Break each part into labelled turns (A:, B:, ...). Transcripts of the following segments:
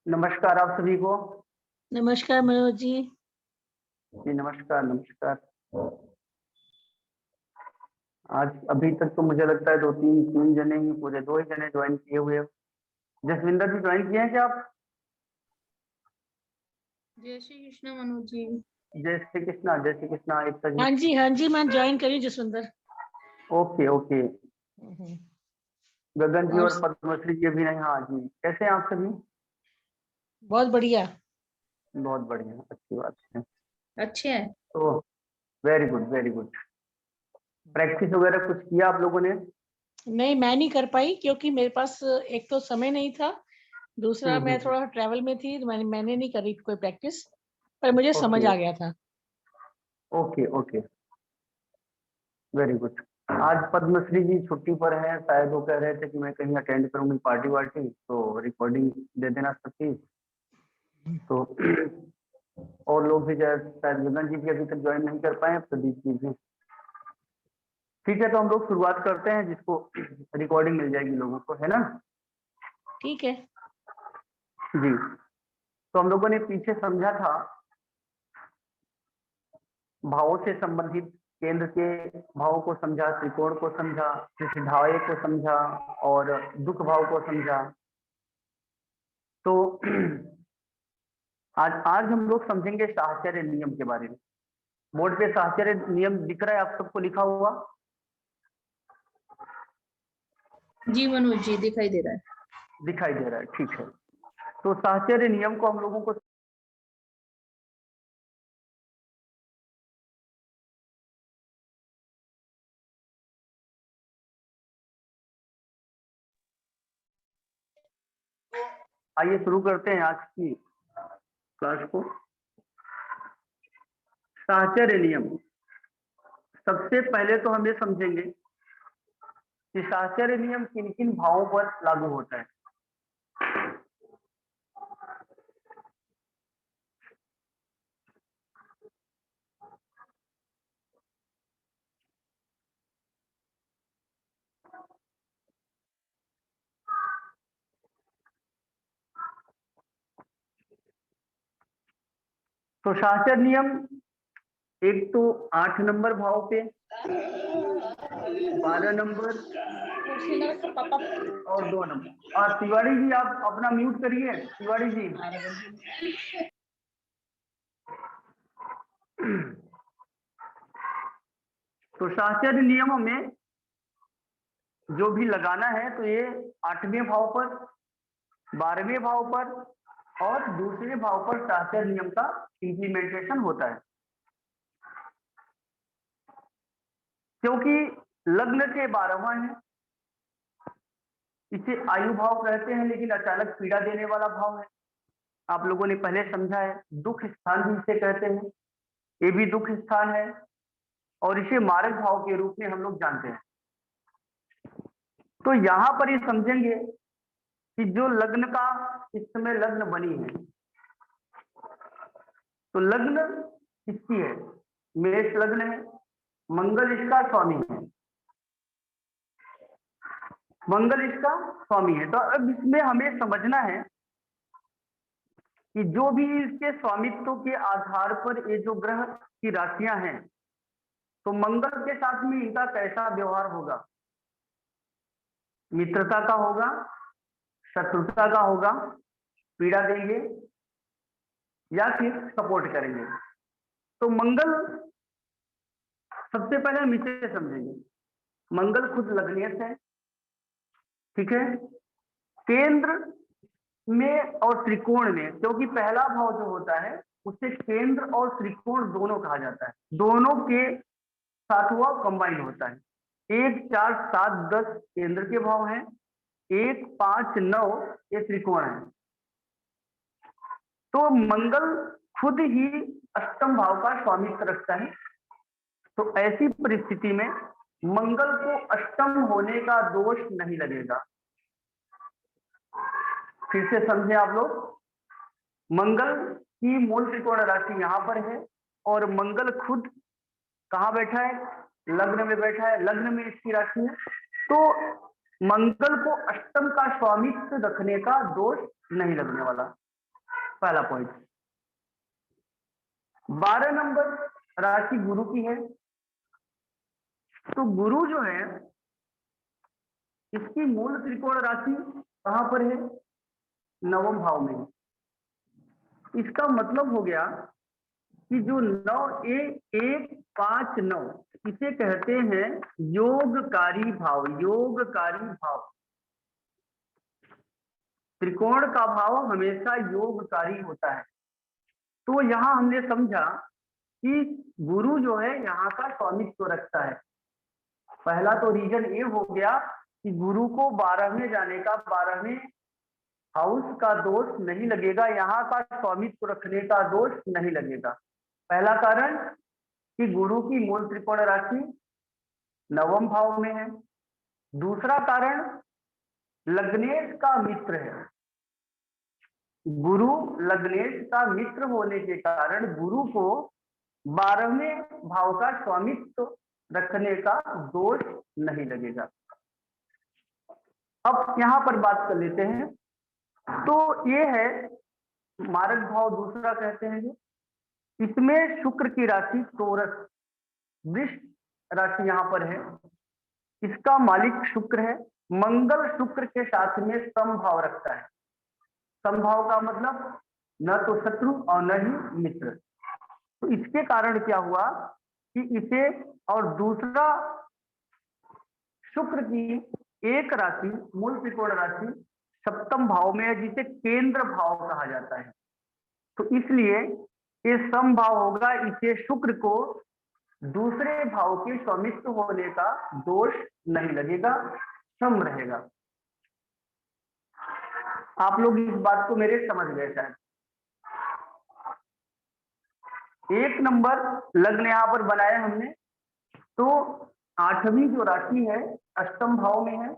A: नमस्कार आप सभी को।
B: नमस्कार मनोज जी।
A: जी नमस्कार नमस्कार। आज अभी तक तो मुझे लगता है तीन जने ही, पूरे 2 ही जने ज्वाइन किए हुए हो। जसविंदर जी ज्वाइन किए हैं क्या आप?
C: जय श्री कृष्ण मनोज जी।
A: जय श्री कृष्णा, जय श्री कृष्णा। एकता जी
B: हाँ जी मैं ज्वाइन करी जसविंदर।
A: Okay okay. गगन जी और पद्मश्री जी भी नहीं। हाँ जी, कैसे हैं आप सभी?
B: बहुत बढ़िया।
A: बहुत बढ़िया, अच्छी बात है।
C: अच्छे हैं।
A: तो very good very good. Practice वगैरह कुछ किया आप लोगों ने?
B: नहीं, मैं नहीं कर पाई क्योंकि मेरे पास एक तो समय नहीं था, दूसरा मैं थोड़ा ट्रैवल में थी, तो मैंने नहीं करी कोई प्रैक्टिस, पर मुझे समझ आ गया था।
A: Okay okay, very good. आज पद्मश्री जी छुट्टी पर हैं, शायद वो कह रहे थे कि मैं कहीं अटेंड करूंगी पार्टी वार्टी, तो रिकॉर्डिंग दे देना सबकी। तो और लोग भी शायद गगन जी भी अभी तक ज्वाइन नहीं कर पाए, प्रदीप जी भी। ठीक है, तो हम लोग शुरुआत करते हैं, जिसको रिकॉर्डिंग मिल जाएगी लोगों को, है ना?
B: ठीक है
A: जी। तो हम लोगों ने पीछे समझा था भावों से संबंधित केंद्र के भावों को समझा, त्रिकोण को समझा, त्रिशिधाय को समझा और दुख भाव को समझा। तो आज हम लोग समझेंगे साहचर्य नियम के बारे में। बोर्ड पे साहचर्य नियम दिख रहा है आप सबको लिखा हुआ?
C: जी मनोज जी, दिखाई दे रहा है।
A: दिखाई दे रहा है, ठीक है। तो साहचर्य नियम को हम लोगों को आइए शुरू करते हैं आज की क्लास को। साहचर्य नियम, सबसे पहले तो हम ये समझेंगे कि साहचर्य नियम किन किन भावों पर लागू होता है। तो साहचर्य नियम एक तो 8 नंबर भाव पे, 12 नंबर और 2 नंबर। और तिवारी जी आप अपना म्यूट करिए, तिवारी जी। तो साहचर्य नियमों में जो भी लगाना है तो ये 8वें भाव पर, 12वें भाव पर और दूसरे भाव पर साहचर्य नियम का इंप्लीमेंटेशन होता है। क्योंकि लग्न के 12वां है, इसे आयु भाव कहते हैं, लेकिन अचानक पीड़ा देने वाला भाव है। आप लोगों ने पहले समझा है, दुख स्थान भी इसे कहते हैं, ये भी दुख स्थान है और इसे मारक भाव के रूप में हम लोग जानते हैं। तो यहां पर ये समझेंगे कि जो लग्न का इस समय लग्न बनी है, तो लग्न किसकी है? मेष लग्न है, मंगल इसका स्वामी है, मंगल इसका स्वामी है। तो अब इसमें हमें समझना है कि जो भी इसके स्वामित्व के आधार पर ये जो ग्रह की राशियां हैं, तो मंगल के साथ में इनका कैसा व्यवहार होगा? मित्रता का होगा, शत्रुता का होगा, पीड़ा देंगे या फिर सपोर्ट करेंगे। तो मंगल सबसे पहले हम इसे समझेंगे। मंगल खुद लग्नेश है, ठीक है, केंद्र में और त्रिकोण में, क्योंकि पहला भाव जो होता है उसे केंद्र और त्रिकोण दोनों कहा जाता है, दोनों के साथ वह कंबाइन होता है। 1, 4, 7, 10 केंद्र के भाव हैं, 1, 5, 9 ये त्रिकोण है। तो मंगल खुद ही अष्टम भाव का स्वामित्व रखता है। तो ऐसी परिस्थिति में मंगल को अष्टम होने का दोष नहीं लगेगा। फिर से समझे आप लोग, मंगल की मूल त्रिकोण राशि यहां पर है और मंगल खुद कहां बैठा है? लग्न में बैठा है, लग्न में इसकी राशि है। तो मंगल को अष्टम का स्वामित्व रखने का दोष नहीं लगने वाला, पहला पॉइंट। 12 नंबर राशि गुरु की है। तो गुरु जो है इसकी मूल त्रिकोण राशि कहां पर है? नवम भाव में। इसका मतलब हो गया कि जो 9, 1, 5, 9 इसे कहते हैं योगकारी भाव। योगकारी भाव, त्रिकोण का भाव हमेशा योगकारी होता है। तो यहां हमने समझा कि गुरु जो है यहाँ का स्वामित्व रखता है। पहला तो रीजन ये हो गया कि गुरु को 12वें जाने का, 12वें हाउस का दोष नहीं लगेगा, यहाँ का स्वामित्व रखने का दोष नहीं लगेगा। पहला कारण कि गुरु की मूल त्रिकोण राशि नवम भाव में है। दूसरा कारण लग्नेश का मित्र है। गुरु लग्नेश का मित्र होने के कारण गुरु को 12वें भाव का स्वामित्व रखने का दोष नहीं लगेगा। अब यहां पर बात कर लेते हैं। तो ये है मारक भाव दूसरा कहते हैं जो, इसमें शुक्र की राशि टोरस वृष राशि यहां पर है, इसका मालिक शुक्र है। मंगल शुक्र के साथ में समभाव रखता है। समभाव का मतलब न तो शत्रु और न ही मित्र। तो इसके कारण क्या हुआ कि इसे, और दूसरा शुक्र की एक राशि मूल त्रिकोण राशि सप्तम भाव में है, जिसे केंद्र भाव कहा जाता है। तो इसलिए ये समभाव होगा, इसे शुक्र को दूसरे भाव के स्वामित्व होने का दोष नहीं लगेगा, सम रहेगा। आप लोग इस बात को मेरे समझ गए शायद। 1 नंबर लग्न यहां पर बनाया हमने। तो 8वीं जो राशि है अष्टम भाव में है,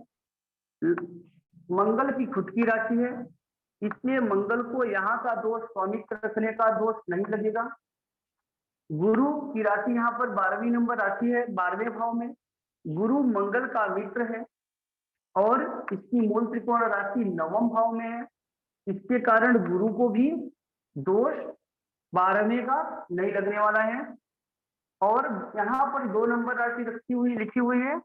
A: मंगल की खुद की राशि है, इसलिए मंगल को यहाँ का दोष, स्वामित्व रखने का दोष नहीं लगेगा। गुरु की राशि यहाँ पर 12वीं नंबर राशि है, 12वें भाव में। गुरु मंगल का मित्र है और इसकी मूल त्रिकोण राशि नवम भाव में है। इसके कारण गुरु को भी दोष 12वें का नहीं लगने वाला है। और यहाँ पर 2 नंबर राशि रखी हुई लिखी हुई है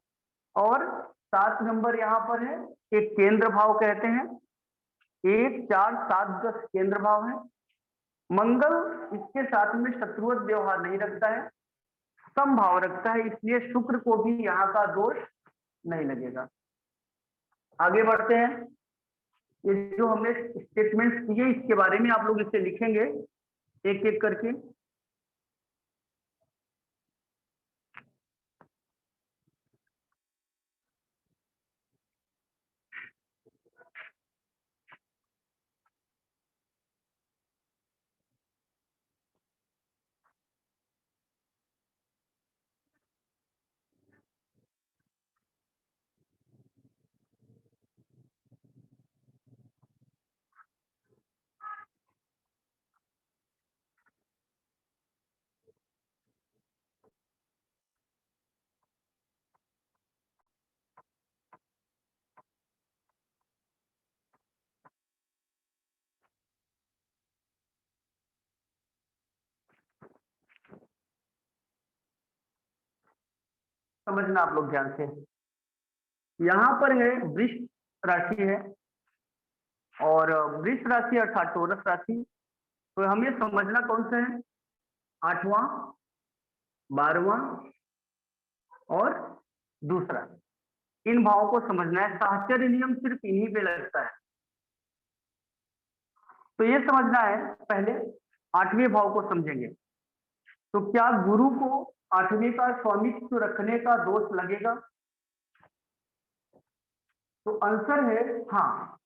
A: और 7 नंबर यहाँ पर है, एक केंद्र भाव कहते हैं। 1, 4, 7, 10 केंद्र भाव है। मंगल इसके साथ में शत्रुवत व्यवहार नहीं रखता है, समभाव रखता है, इसलिए शुक्र को भी यहाँ का दोष नहीं लगेगा। आगे बढ़ते हैं। ये जो हमने स्टेटमेंट्स किए इसके बारे में आप लोग इसे लिखेंगे एक एक करके। समझना आप लोग ध्यान से। यहाँ पर है वृष राशि है, और वृष राशि अर्थात टोरस राशि। तो हमें समझना कौन सा है, 8वां, 12वां और दूसरा, इन भावों को समझना है। साहचर्य नियम सिर्फ इन्हीं पे लगता है। तो ये समझना है, पहले 8वें भाव को समझेंगे। तो क्या गुरु को 8वें का स्वामित्व रखने का दोष लगेगा? तो आंसर है हाँ,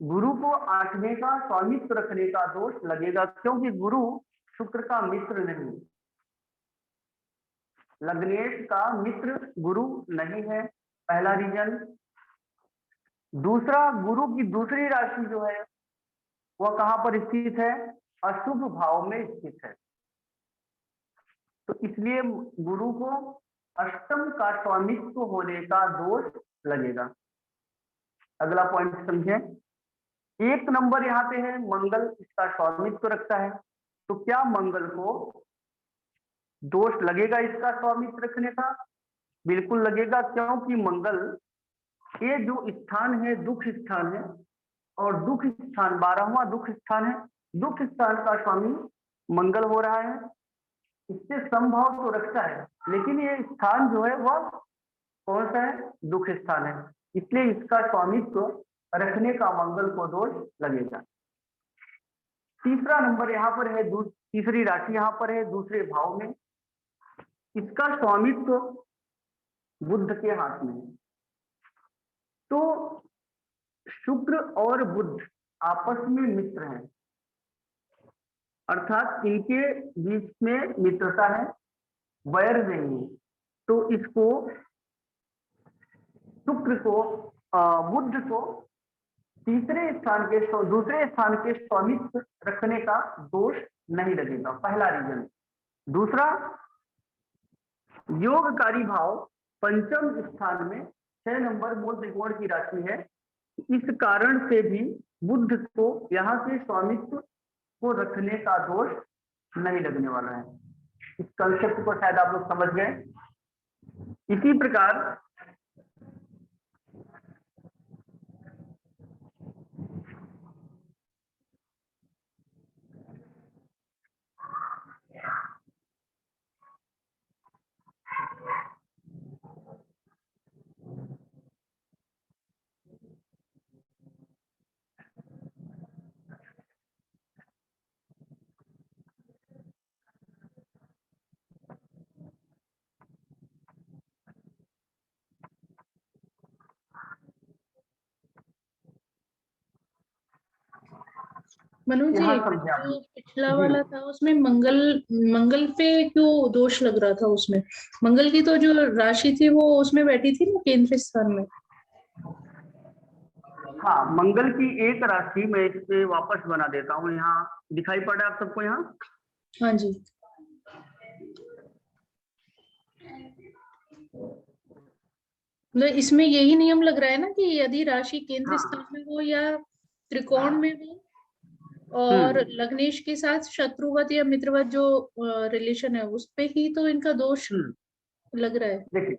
A: गुरु को 8वें का स्वामित्व रखने का दोष लगेगा, क्योंकि गुरु शुक्र का मित्र नहीं, लग्नेश का मित्र गुरु नहीं है, पहला रीजन। दूसरा, गुरु की दूसरी राशि जो है वह कहां पर स्थित है, अशुभ भाव में स्थित है। तो इसलिए गुरु को अष्टम का स्वामित्व होने का दोष लगेगा। अगला पॉइंट समझे, 1 नंबर यहाँ पे है, मंगल इसका स्वामित्व रखता है। तो क्या मंगल को दोष लगेगा इसका स्वामित्व रखने का? बिल्कुल लगेगा, क्योंकि मंगल ये जो स्थान है दुख स्थान है, और दुख स्थान 12वां दुख स्थान है। दुख स्थान का स्वामी मंगल हो रहा है, इससे समभाव तो रखता है, लेकिन ये स्थान जो है वह कौन सा है, दुख स्थान है, इसलिए इसका स्वामित्व रखने का मंगल को दोष लगेगा। तीसरा नंबर यहाँ पर है, तीसरी राशि यहाँ पर है दूसरे भाव में, इसका स्वामित्व बुध के हाथ में है। तो शुक्र और बुध आपस में मित्र हैं, अर्थात इनके बीच में मित्रता है, वैर नहीं है। तो इसको शुक्र को बुध को दूसरे स्थान के स्वामित्व रखने का दोष नहीं लगेगा, पहला रीजन। दूसरा, योगकारी भाव पंचम स्थान में 6 नंबर मूल त्रिकोण की राशि है, इस कारण से भी बुध को यहाँ से स्वामित्व को रखने का दोष नहीं लगने वाला है। इस कंसेप्ट को शायद आप लोग समझ गए। इसी प्रकार
C: मनोज जी,
A: यहाँ समझे आप?
C: जो पिछला वाला था उसमें मंगल पे क्यों दोष लग रहा था? उसमें मंगल की तो जो राशि थी वो उसमें बैठी थी ना, केंद्र स्थान में।
A: हाँ, मंगल की एक राशि मैं इस पे वापस बना देता हूँ। यहाँ दिखाई पड़ रहा है आप सबको? यहाँ
C: हाँ जी, मतलब इसमें यही नियम लग रहा है ना कि यदि राशि केंद्र स्थान में हो या त्रिकोण में हो, और लग्नेश के साथ शत्रुवत या मित्रवत जो रिलेशन है उस पे ही तो इनका दोष लग रहा है।
A: देखिए,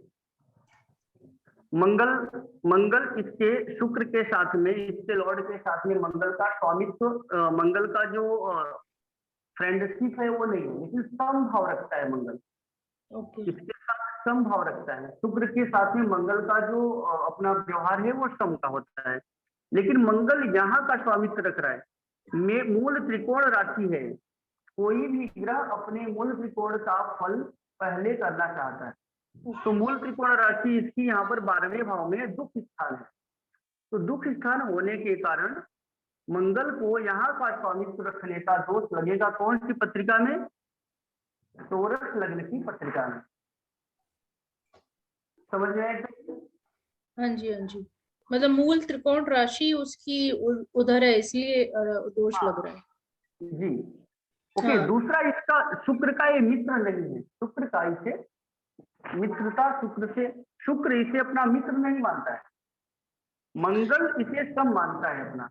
A: मंगल इसके शुक्र के साथ में, इसके लॉर्ड के साथ में मंगल का स्वामित्व, मंगल का जो फ्रेंडशिप है वो नहीं है, लेकिन समभाव रखता है मंगल। इसके साथ समभाव रखता है। शुक्र के साथ में मंगल का जो अपना व्यवहार है वो सम का होता है, लेकिन मंगल यहाँ का स्वामित्व रख रहा है। मूल त्रिकोण राशि है, कोई भी ग्रह अपने मूल त्रिकोण का फल पहले करना चाहता है। तो मूल त्रिकोण राशि इसकी यहाँ पर 12वें भाव में दुख स्थान है। तो दुख स्थान होने के कारण मंगल को यहाँ का स्वामित्व रखने का दोष लगेगा। कौन सी पत्रिका में? टोरस लग्न की पत्रिका में। समझ में आया?
C: हाँ जी, हाँ जी, मतलब मूल त्रिकोण राशि उसकी उधर है, इसलिए दोष लग रहा है
A: जी। ओके, दूसरा, इसका शुक्र का ये मित्र नहीं है, शुक्र का इसे मित्रता, शुक्र इसे अपना मित्र नहीं मानता है, मंगल इसे सम मानता है अपना।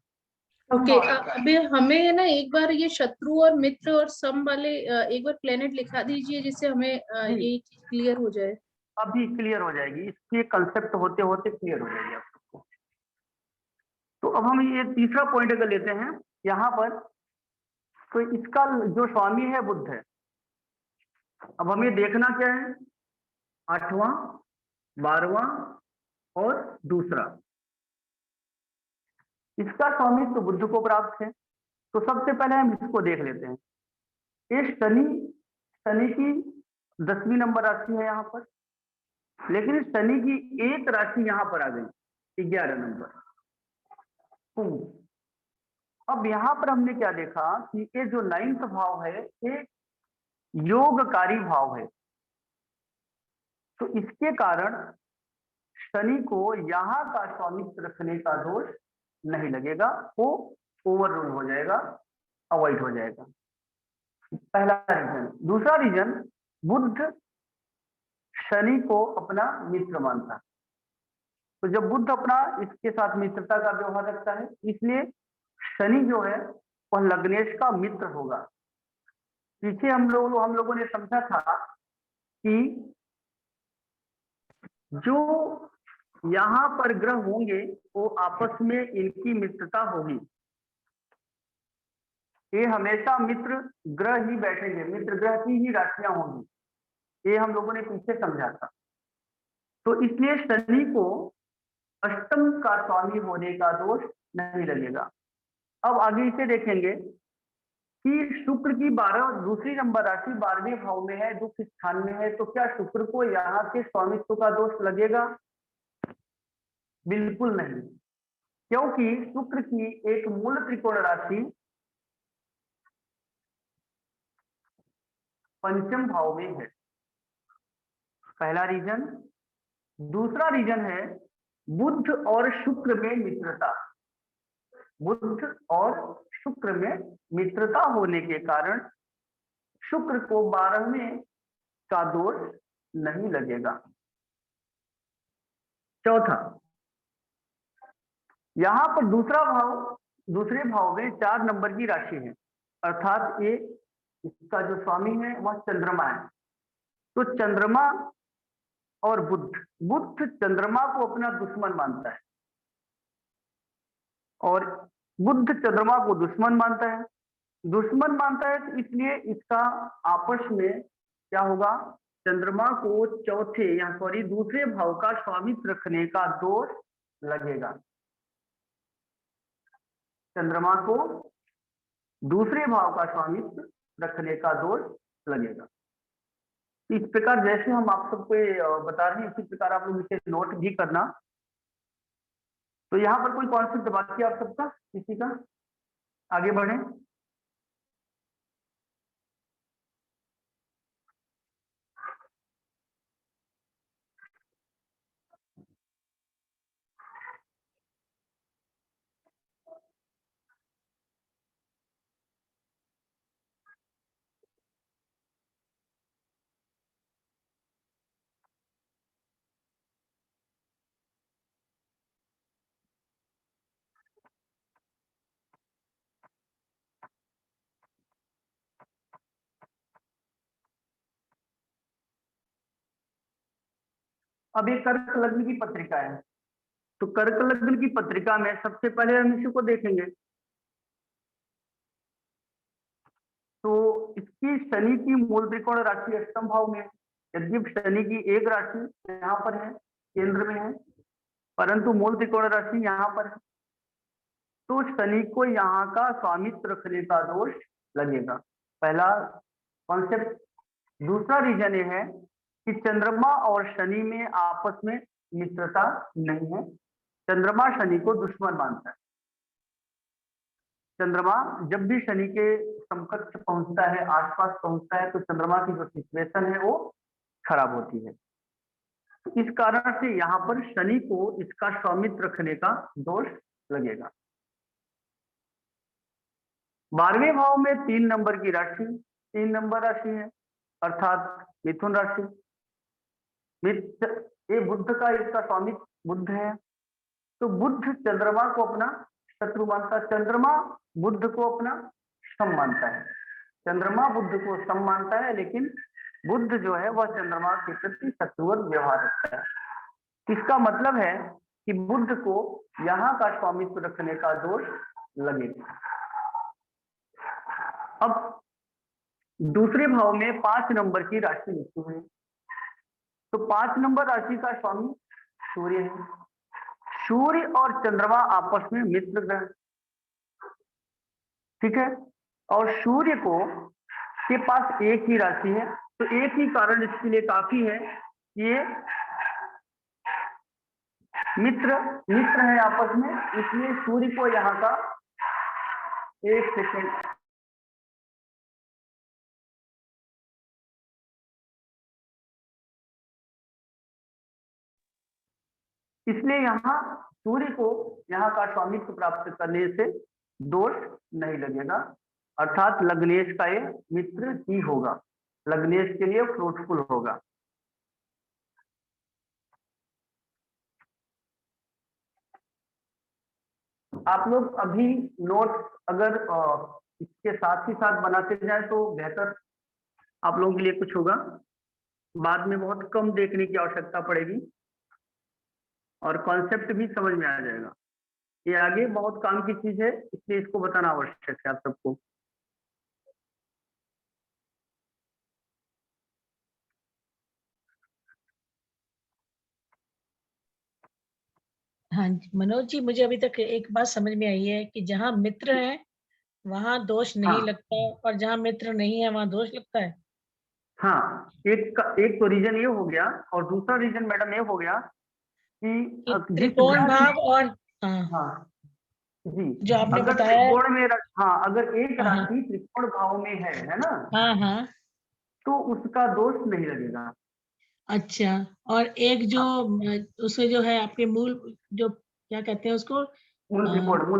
C: ओके, अभी हमें ना एक बार ये शत्रु और मित्र और सम वाले एक बार प्लेनेट लिखा दीजिए, जिससे हमें ये चीज क्लियर हो जाए।
A: अभी क्लियर हो जाएगी, इसके कंसेप्ट होते होते क्लियर हो जाएगी आप सबको। तो अब हम ये तीसरा पॉइंट अगर लेते हैं यहाँ पर, तो इसका जो स्वामी है बुध है। अब हमें देखना क्या है, 8वां, 12वां और दूसरा, इसका स्वामी तो बुध को प्राप्त है। तो सबसे पहले हम इसको देख लेते हैं। ये शनि की 10वीं नंबर राशि है यहाँ पर, लेकिन शनि की एक राशि यहाँ पर आ गई 11 नंबर। अब यहाँ पर हमने क्या देखा कि ये जो 9th भाव है ये योगकारी भाव है, तो इसके कारण शनि को यहाँ का स्वामित्व रखने का दोष नहीं लगेगा, वो ओवर रूल हो जाएगा, अवॉइड हो जाएगा। पहला रीजन। दूसरा रीजन, बुध शनि को अपना मित्र मानता है, तो जब बुध अपना इसके साथ मित्रता का व्यवहार रखता है, इसलिए शनि जो है वह लग्नेश का मित्र होगा। पीछे हम लोगों ने समझा था कि जो यहाँ पर ग्रह होंगे वो आपस में इनकी मित्रता होगी, ये हमेशा मित्र ग्रह ही बैठेंगे, मित्र ग्रह की ही राशियां होंगी, ये हम लोगों ने पीछे समझा था। तो इसलिए शनि को अष्टम का स्वामी होने का दोष नहीं लगेगा। अब आगे इसे देखेंगे कि शुक्र की दूसरी नंबर राशि 12वें भाव में है, दुख स्थान में है, तो क्या शुक्र को यहाँ के स्वामित्व का दोष लगेगा? बिल्कुल नहीं, क्योंकि शुक्र की एक मूल त्रिकोण राशि 5वें भाव में है। पहला रीजन। दूसरा रीजन है बुध और शुक्र में मित्रता। बुध और शुक्र में मित्रता होने के कारण शुक्र को 12वें का दोष नहीं लगेगा। चौथा, यहां पर दूसरे भाव में 4 नंबर की राशि है, अर्थात ये इसका जो स्वामी है वह चंद्रमा है। तो चंद्रमा और बुध चंद्रमा को अपना दुश्मन मानता है, और बुध चंद्रमा को दुश्मन मानता है। तो इसलिए इसका आपस में क्या होगा, चंद्रमा को दूसरे भाव का स्वामित्व रखने का दोष लगेगा। चंद्रमा को दूसरे भाव का स्वामित्व रखने का दोष लगेगा। इस प्रकार जैसे हम आप सबको बता रहे हैं, इसी प्रकार आप लोग इसे नोट भी करना। तो यहाँ पर कोई कॉन्सेप्ट बाकी आप सबका, किसी का? आगे बढ़े। अब ये कर्क लग्न की पत्रिका है, तो कर्क लग्न की पत्रिका में सबसे पहले हम इसी को देखेंगे। तो इसकी शनि की मूल त्रिकोण राशि अष्टम भाव में, यद्यपि शनि की एक राशि यहाँ पर है, केंद्र में है, परंतु मूल त्रिकोण राशि यहाँ पर है, तो शनि को यहाँ का स्वामित्व रखने का दोष लगेगा। पहला कॉन्सेप्ट। दूसरा रीजन ये है कि चंद्रमा और शनि में आपस में मित्रता नहीं है, चंद्रमा शनि को दुश्मन मानता है। चंद्रमा जब भी शनि के समकक्ष पहुंचता है, आसपास पहुंचता है, तो चंद्रमा की जो सिचुएशन है वो खराब होती है। तो इस कारण से यहाँ पर शनि को इसका स्वामित्व रखने का दोष लगेगा। 12वें भाव में 3 नंबर की राशि, 3 नंबर राशि है, अर्थात मिथुन राशि। ये बुध का इसका स्वामित्व बुध है, तो बुध चंद्रमा को अपना शत्रु मानता है, चंद्रमा बुध को अपना सम मानता है। चंद्रमा बुध को सम मानता है, लेकिन बुध जो है वह चंद्रमा के प्रति शत्रुवत व्यवहार रखता है। इसका मतलब है कि बुध को यहाँ का स्वामित्व रखने का दोष लगेगा। अब दूसरे भाव में 5 नंबर की राशि लिखी हुई, तो 5 नंबर राशि का स्वामी सूर्य है। सूर्य और चंद्रमा आपस में मित्र ग्रह, ठीक है, और सूर्य को के पास एक ही राशि है, तो एक ही कारण इसके लिए काफी है, ये मित्र है आपस में, इसलिए सूर्य को यहाँ का 1 सेकेंड इसलिए यहाँ सूर्य को यहाँ का स्वामित्व प्राप्त करने से दोष नहीं लगेगा, अर्थात लग्नेश का ये मित्र ही होगा, लग्नेश के लिए फ्रूटफुल होगा। आप लोग अभी नोट अगर इसके साथ ही साथ बनाते जाए तो बेहतर आप लोगों के लिए कुछ होगा, बाद में बहुत कम देखने की आवश्यकता पड़ेगी और कॉन्सेप्ट भी समझ में आ जाएगा। ये आगे बहुत काम की चीज है, इसलिए इसको बताना आवश्यक है आप सबको।
B: हाँ जी मनोज जी, मुझे अभी तक एक बात समझ में आई है कि जहाँ मित्र है वहाँ दोष नहीं
A: हाँ
B: लगता और जहाँ मित्र नहीं है वहाँ दोष लगता है।
A: हाँ, एक तो रीजन ये हो गया, और दूसरा रीजन मैडम ये हो गया कि
B: कि
A: जिस
B: त्रिकोण
A: ग्रह
B: भाव
A: की,
B: और हाँ
A: हाँ जी,
B: जो आपने
A: अगर
B: बताया है,
A: त्रिकोण में हाँ, अगर एक
B: हाँ
A: राशि त्रिकोण भाव में है ना,
B: हाँ हाँ,
A: तो उसका दोष नहीं लगेगा।
B: अच्छा। और एक जो
A: हाँ,
B: उसमें जो है आपके मूल, जो क्या कहते हैं उसको,
A: मूल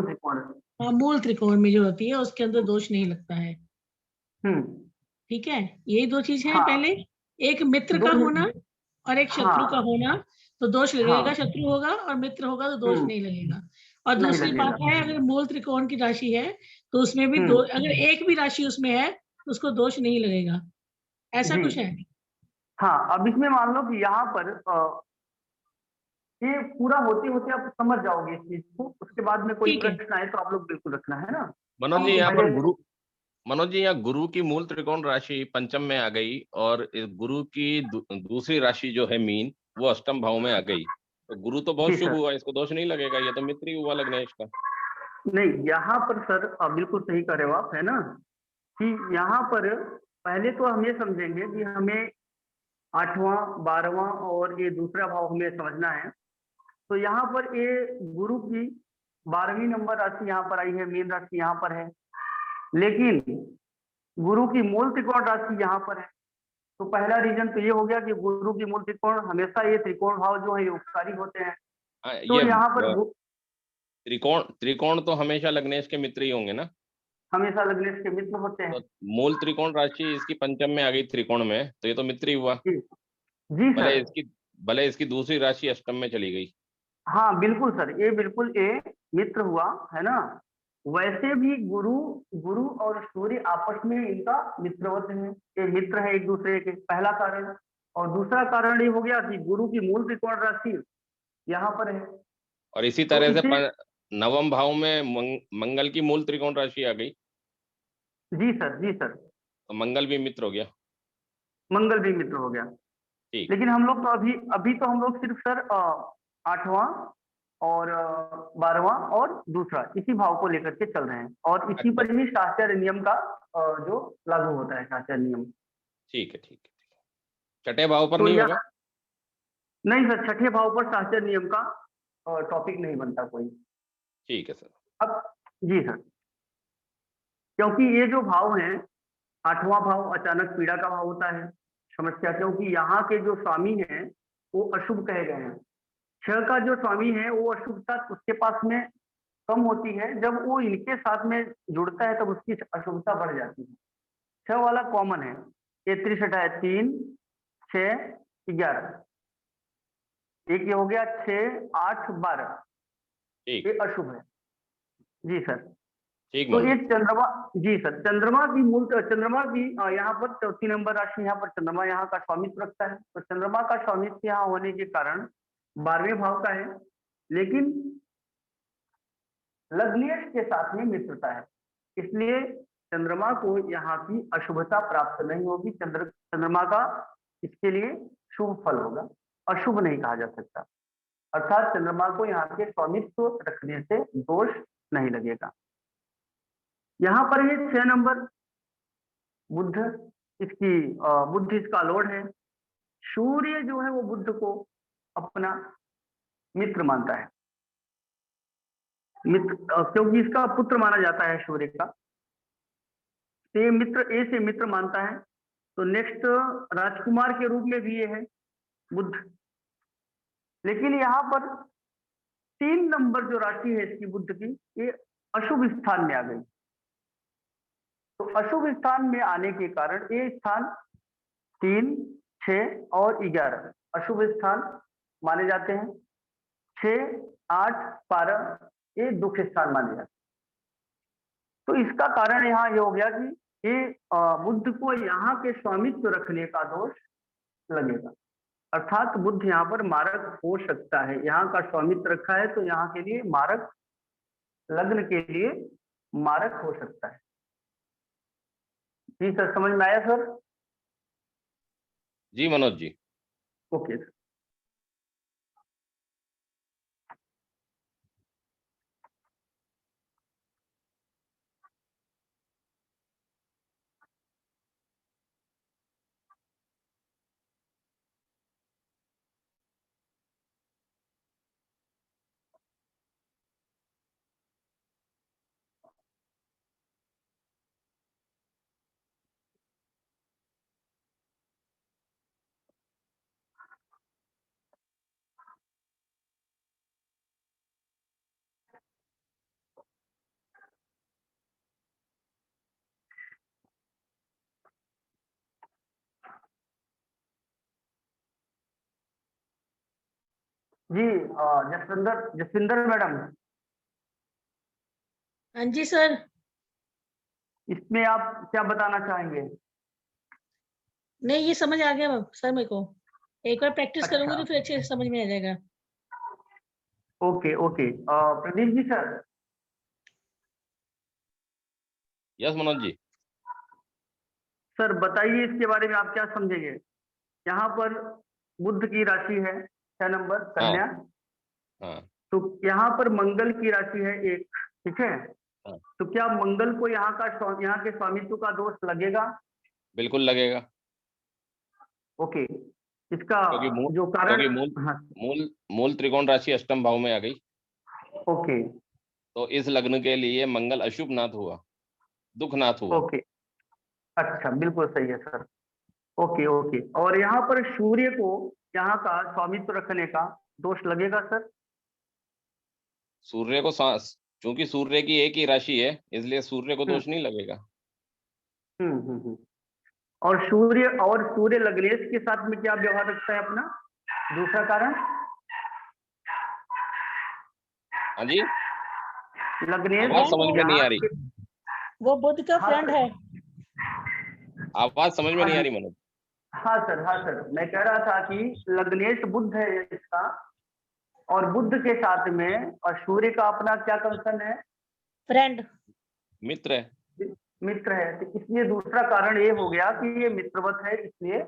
A: त्रिकोण।
B: हाँ, मूल त्रिकोण में जो होती है उसके अंदर दोष नहीं लगता है।
A: हम्म,
B: ठीक है, यही दो चीज है।
A: हाँ,
B: पहले एक मित्र
A: दो,
B: का होना और एक शत्रु का
A: हाँ
B: होना, तो दोष लगेगा।
A: हाँ,
B: शत्रु होगा और मित्र होगा तो दोष नहीं लगेगा। और
A: नहीं
B: दूसरी बात
A: लगेगा।
B: है, अगर मूल त्रिकोण की राशि है तो उसमें भी दो,
A: हम्म,
B: अगर एक भी राशि उसमें है तो उसको दोष नहीं लगेगा। ऐसा
A: जी,
B: कुछ है।
A: हाँ, अब इसमें मान लो कि यहाँ पर ये पूरा होते होते आप समझ जाओगे इस चीज को, उसके बाद में कोई
B: ठीक है,
A: प्रश्न आए तो आप लोग बिल्कुल रखना है ना।
D: मनोज जी
B: ठीक है।
D: यहाँ पर
A: पहले
D: मनोज जी यहाँ गुरु की मूल त्रिकोण राशि पंचम में आ गई और इस गुरु की दूसरी राशि जो है मीन वो अष्टम भाव में आ गई, तो गुरु तो बहुत
A: जी
D: शुभ
A: सर,
D: हुआ, इसको दोष नहीं लगेगा, ये तो मित्र ही हुआ लग्नेश का।
A: नहीं यहाँ पर सर आप बिल्कुल सही कर रहे हो आप, है ना, कि यहाँ पर पहले तो हम ये समझेंगे कि हमें 8वां 12वां और ये दूसरा भाव हमें समझना है। तो यहाँ पर ये गुरु की 12वीं नंबर राशि यहाँ पर आई है, मीन राशि यहाँ पर है, लेकिन गुरु की मूल त्रिकोण राशि यहाँ पर है। तो पहला रीजन तो ये हो गया कि गुरु की मूल त्रिकोण, हमेशा ये त्रिकोण भाव जो है ये उपकारी होते हैं। तो
D: ये
A: यहाँ पर
D: त्रिकोण त्रिकोण तो हमेशा लग्नेश के मित्र ही होंगे ना,
A: हमेशा लग्नेश के मित्र होते हैं।
D: तो मूल त्रिकोण राशि इसकी पंचम में आ गई त्रिकोण में, तो ये तो मित्र ही हुआ।
A: जी जी
D: भले
A: सर,
D: इसकी दूसरी राशि अष्टम में चली गई।
A: हाँ बिल्कुल सर, ये बिल्कुल ये मित्र हुआ, है ना। वैसे भी गुरु गुरु और सूर्य आपस में इनका मित्रवत है, ये मित्र है एक दूसरे के, पहला कारण। और दूसरा कारण ये हो गया कि गुरु की मूल त्रिकोण राशि यहाँ पर है,
D: और इसी
A: तो
D: तरह से
A: इसे
D: नवम भाव में मंगल की मूल त्रिकोण राशि आ गई,
A: जी सर, जी सर,
D: तो मंगल भी मित्र हो गया।
A: मंगल भी मित्र हो गया।
D: ठीक।
A: लेकिन हम लोग तो अभी तो हम लोग सिर्फ सर 8वां और 12वां और दूसरा इसी भाव को लेकर के चल रहे हैं, और इसी
D: अच्छा,
A: पर ही शास्त्रीय नियम का जो लागू होता है, शास्त्रीय नियम।
D: ठीक है, ठीक है। छठे भाव पर
A: तो
D: नहीं
A: यह
D: होगा?
A: नहीं सर, छठे भाव पर शास्त्रीय नियम का टॉपिक नहीं बनता कोई।
D: ठीक है सर।
A: अब जी सर, क्योंकि ये जो भाव है, 8वां भाव अचानक पीड़ा का भाव होता है, समस्या, क्योंकि यहाँ के जो स्वामी हैं वो अशुभ कहे गए हैं। 6 का जो स्वामी है वो अशुभता उसके पास में कम होती है, जब वो इनके साथ में जुड़ता है तब उसकी अशुभता बढ़ जाती है। 6 वाला कॉमन है, ये त्रिशठा है, 3 6 11, एक ये हो गया 6 8 12,
D: ठीक।
A: ये अशुभ है। जी सर,
D: ठीक
A: तो
D: मनोज।
A: ये चंद्रमा, जी सर, चंद्रमा की यहाँ पर चौथी नंबर राशि, यहाँ पर चंद्रमा यहाँ का स्वामित्व रखता है। तो चंद्रमा का स्वामित्व यहाँ होने के कारण 12वें भाव का है, लेकिन लग्नेश के साथ में मित्रता है, इसलिए चंद्रमा को यहाँ की अशुभता प्राप्त नहीं होगी। चंद्रमा का इसके लिए शुभ फल होगा, अशुभ नहीं कहा जा सकता। अर्थात चंद्रमा को यहाँ के स्वामित्व रखने से दोष नहीं लगेगा। यहाँ पर ये 6 नंबर बुध, बुध इसका लॉर्ड है। सूर्य जो है वो बुध को अपना मित्र मानता है, क्योंकि इसका पुत्र माना जाता है सूर्य का, तो ये ए से मित्र मानता है। तो नेक्स्ट राजकुमार के रूप में भी ये है बुध। लेकिन यहाँ पर 3 नंबर जो राशि है इसकी बुध की, ये अशुभ स्थान में आ गई। तो अशुभ स्थान में आने के कारण ये स्थान 3, 6 और 11 अशुभ स्थान माने जाते हैं। 6, 8, 12 ये दुख स्थान माने जाते हैं। तो इसका कारण यहाँ ये हो गया कि ये बुध को यहाँ के स्वामित्व रखने का दोष लगेगा। अर्थात बुध यहाँ पर मारक हो सकता है, यहाँ का स्वामित्व रखा है तो यहाँ के लिए मारक, लग्न के लिए मारक हो सकता है। जी सर, समझ में आया सर?
D: जी मनोज जी।
A: Okay sir. जी जसविंदर मैडम,
B: हाँ जी सर।
A: इसमें आप क्या बताना चाहेंगे?
B: नहीं, ये समझ आ गया सर मेरे को। एक बार प्रैक्टिस करूंगी
A: अच्छा,
B: तो फिर अच्छे से समझ में आ जाएगा।
A: Okay okay. Pradeep ji sir,
D: yes Manoj ji.
A: Sir बताइए इसके बारे में आप क्या समझेंगे? यहाँ पर बुध की राशि है 6 नंबर कन्या।
D: हाँ
A: तो यहाँ पर मंगल की राशि है 1, ठीक है?
D: हाँ,
A: तो क्या मंगल को यहाँ के स्वामित्व का दोष लगेगा?
D: बिल्कुल लगेगा,
A: ओके, इसका
D: क्योंकि मूल
A: जो कारण,
D: क्योंकि मूल
A: हाँ,
D: मूल मूल त्रिकोण राशि अष्टम भाव में आ गई,
A: ओके
D: तो इस लग्न के लिए मंगल अशुभ नाथ हुआ, दुख नाथ हुआ।
A: ओके, अच्छा बिल्कुल सही है सर। Okay okay. और यहाँ पर सूर्य को यहाँ का स्वामित्व रखने का दोष लगेगा सर?
D: सूर्य को चूंकि सूर्य की एक ही राशि है, इसलिए सूर्य को
A: हम्म
D: दोष नहीं लगेगा।
A: हम्म। और सूर्य लग्नेश के साथ में क्या व्यवहार रखता है अपना? दूसरा कारण,
D: हाँ जी,
A: लग्नेश
D: आवाज समझ में नहीं
A: यहाँ
D: आ रही,
B: वो बुध का
A: हाँ
B: फ्रेंड
A: सर,
B: है।
D: आवाज समझ में
A: हाँ
D: नहीं आ
A: जी,
D: रही मनोज।
A: हाँ सर, मैं कह रहा था कि लग्नेश बुध है इसका, और बुध के साथ में और सूर्य का अपना क्या कंसर्न है?
B: फ्रेंड।
D: मित्र है।
A: मित्र है। तो इसलिए दूसरा कारण ये हो गया कि ये मित्रवत है, इसलिए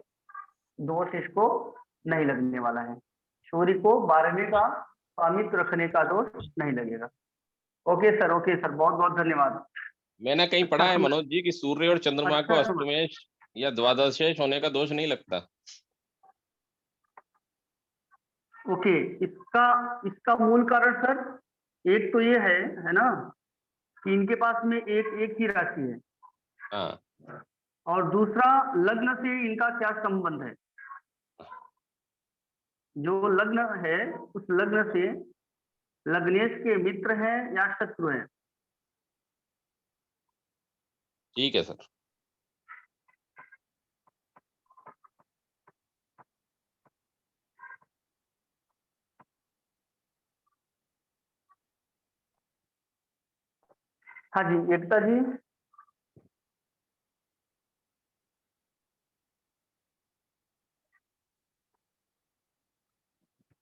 A: दोष इसको नहीं लगने वाला है। सूर्य को 12वें का स्वामित्व रखने का दोष नहीं लगेगा। ओके सर, बहुत बहुत धन्यवाद।
D: मैंने कहीं
A: अच्छा
D: पढ़ा है
A: सुन
D: मनोज जी कि सूर्य और चंद्रमा को
A: अच्छा सुन
D: अष्टमेश या द्वादशेश होने का दोष नहीं लगता।
A: ओके, इसका मूल कारण सर, एक तो ये है ना, कि इनके पास में एक ही राशि है,
D: हाँ,
A: और दूसरा लग्न से इनका क्या संबंध है? जो लग्न है उस लग्न से लग्नेश के मित्र हैं या शत्रु हैं?
D: ठीक है सर।
A: हाँ जी एकता जी।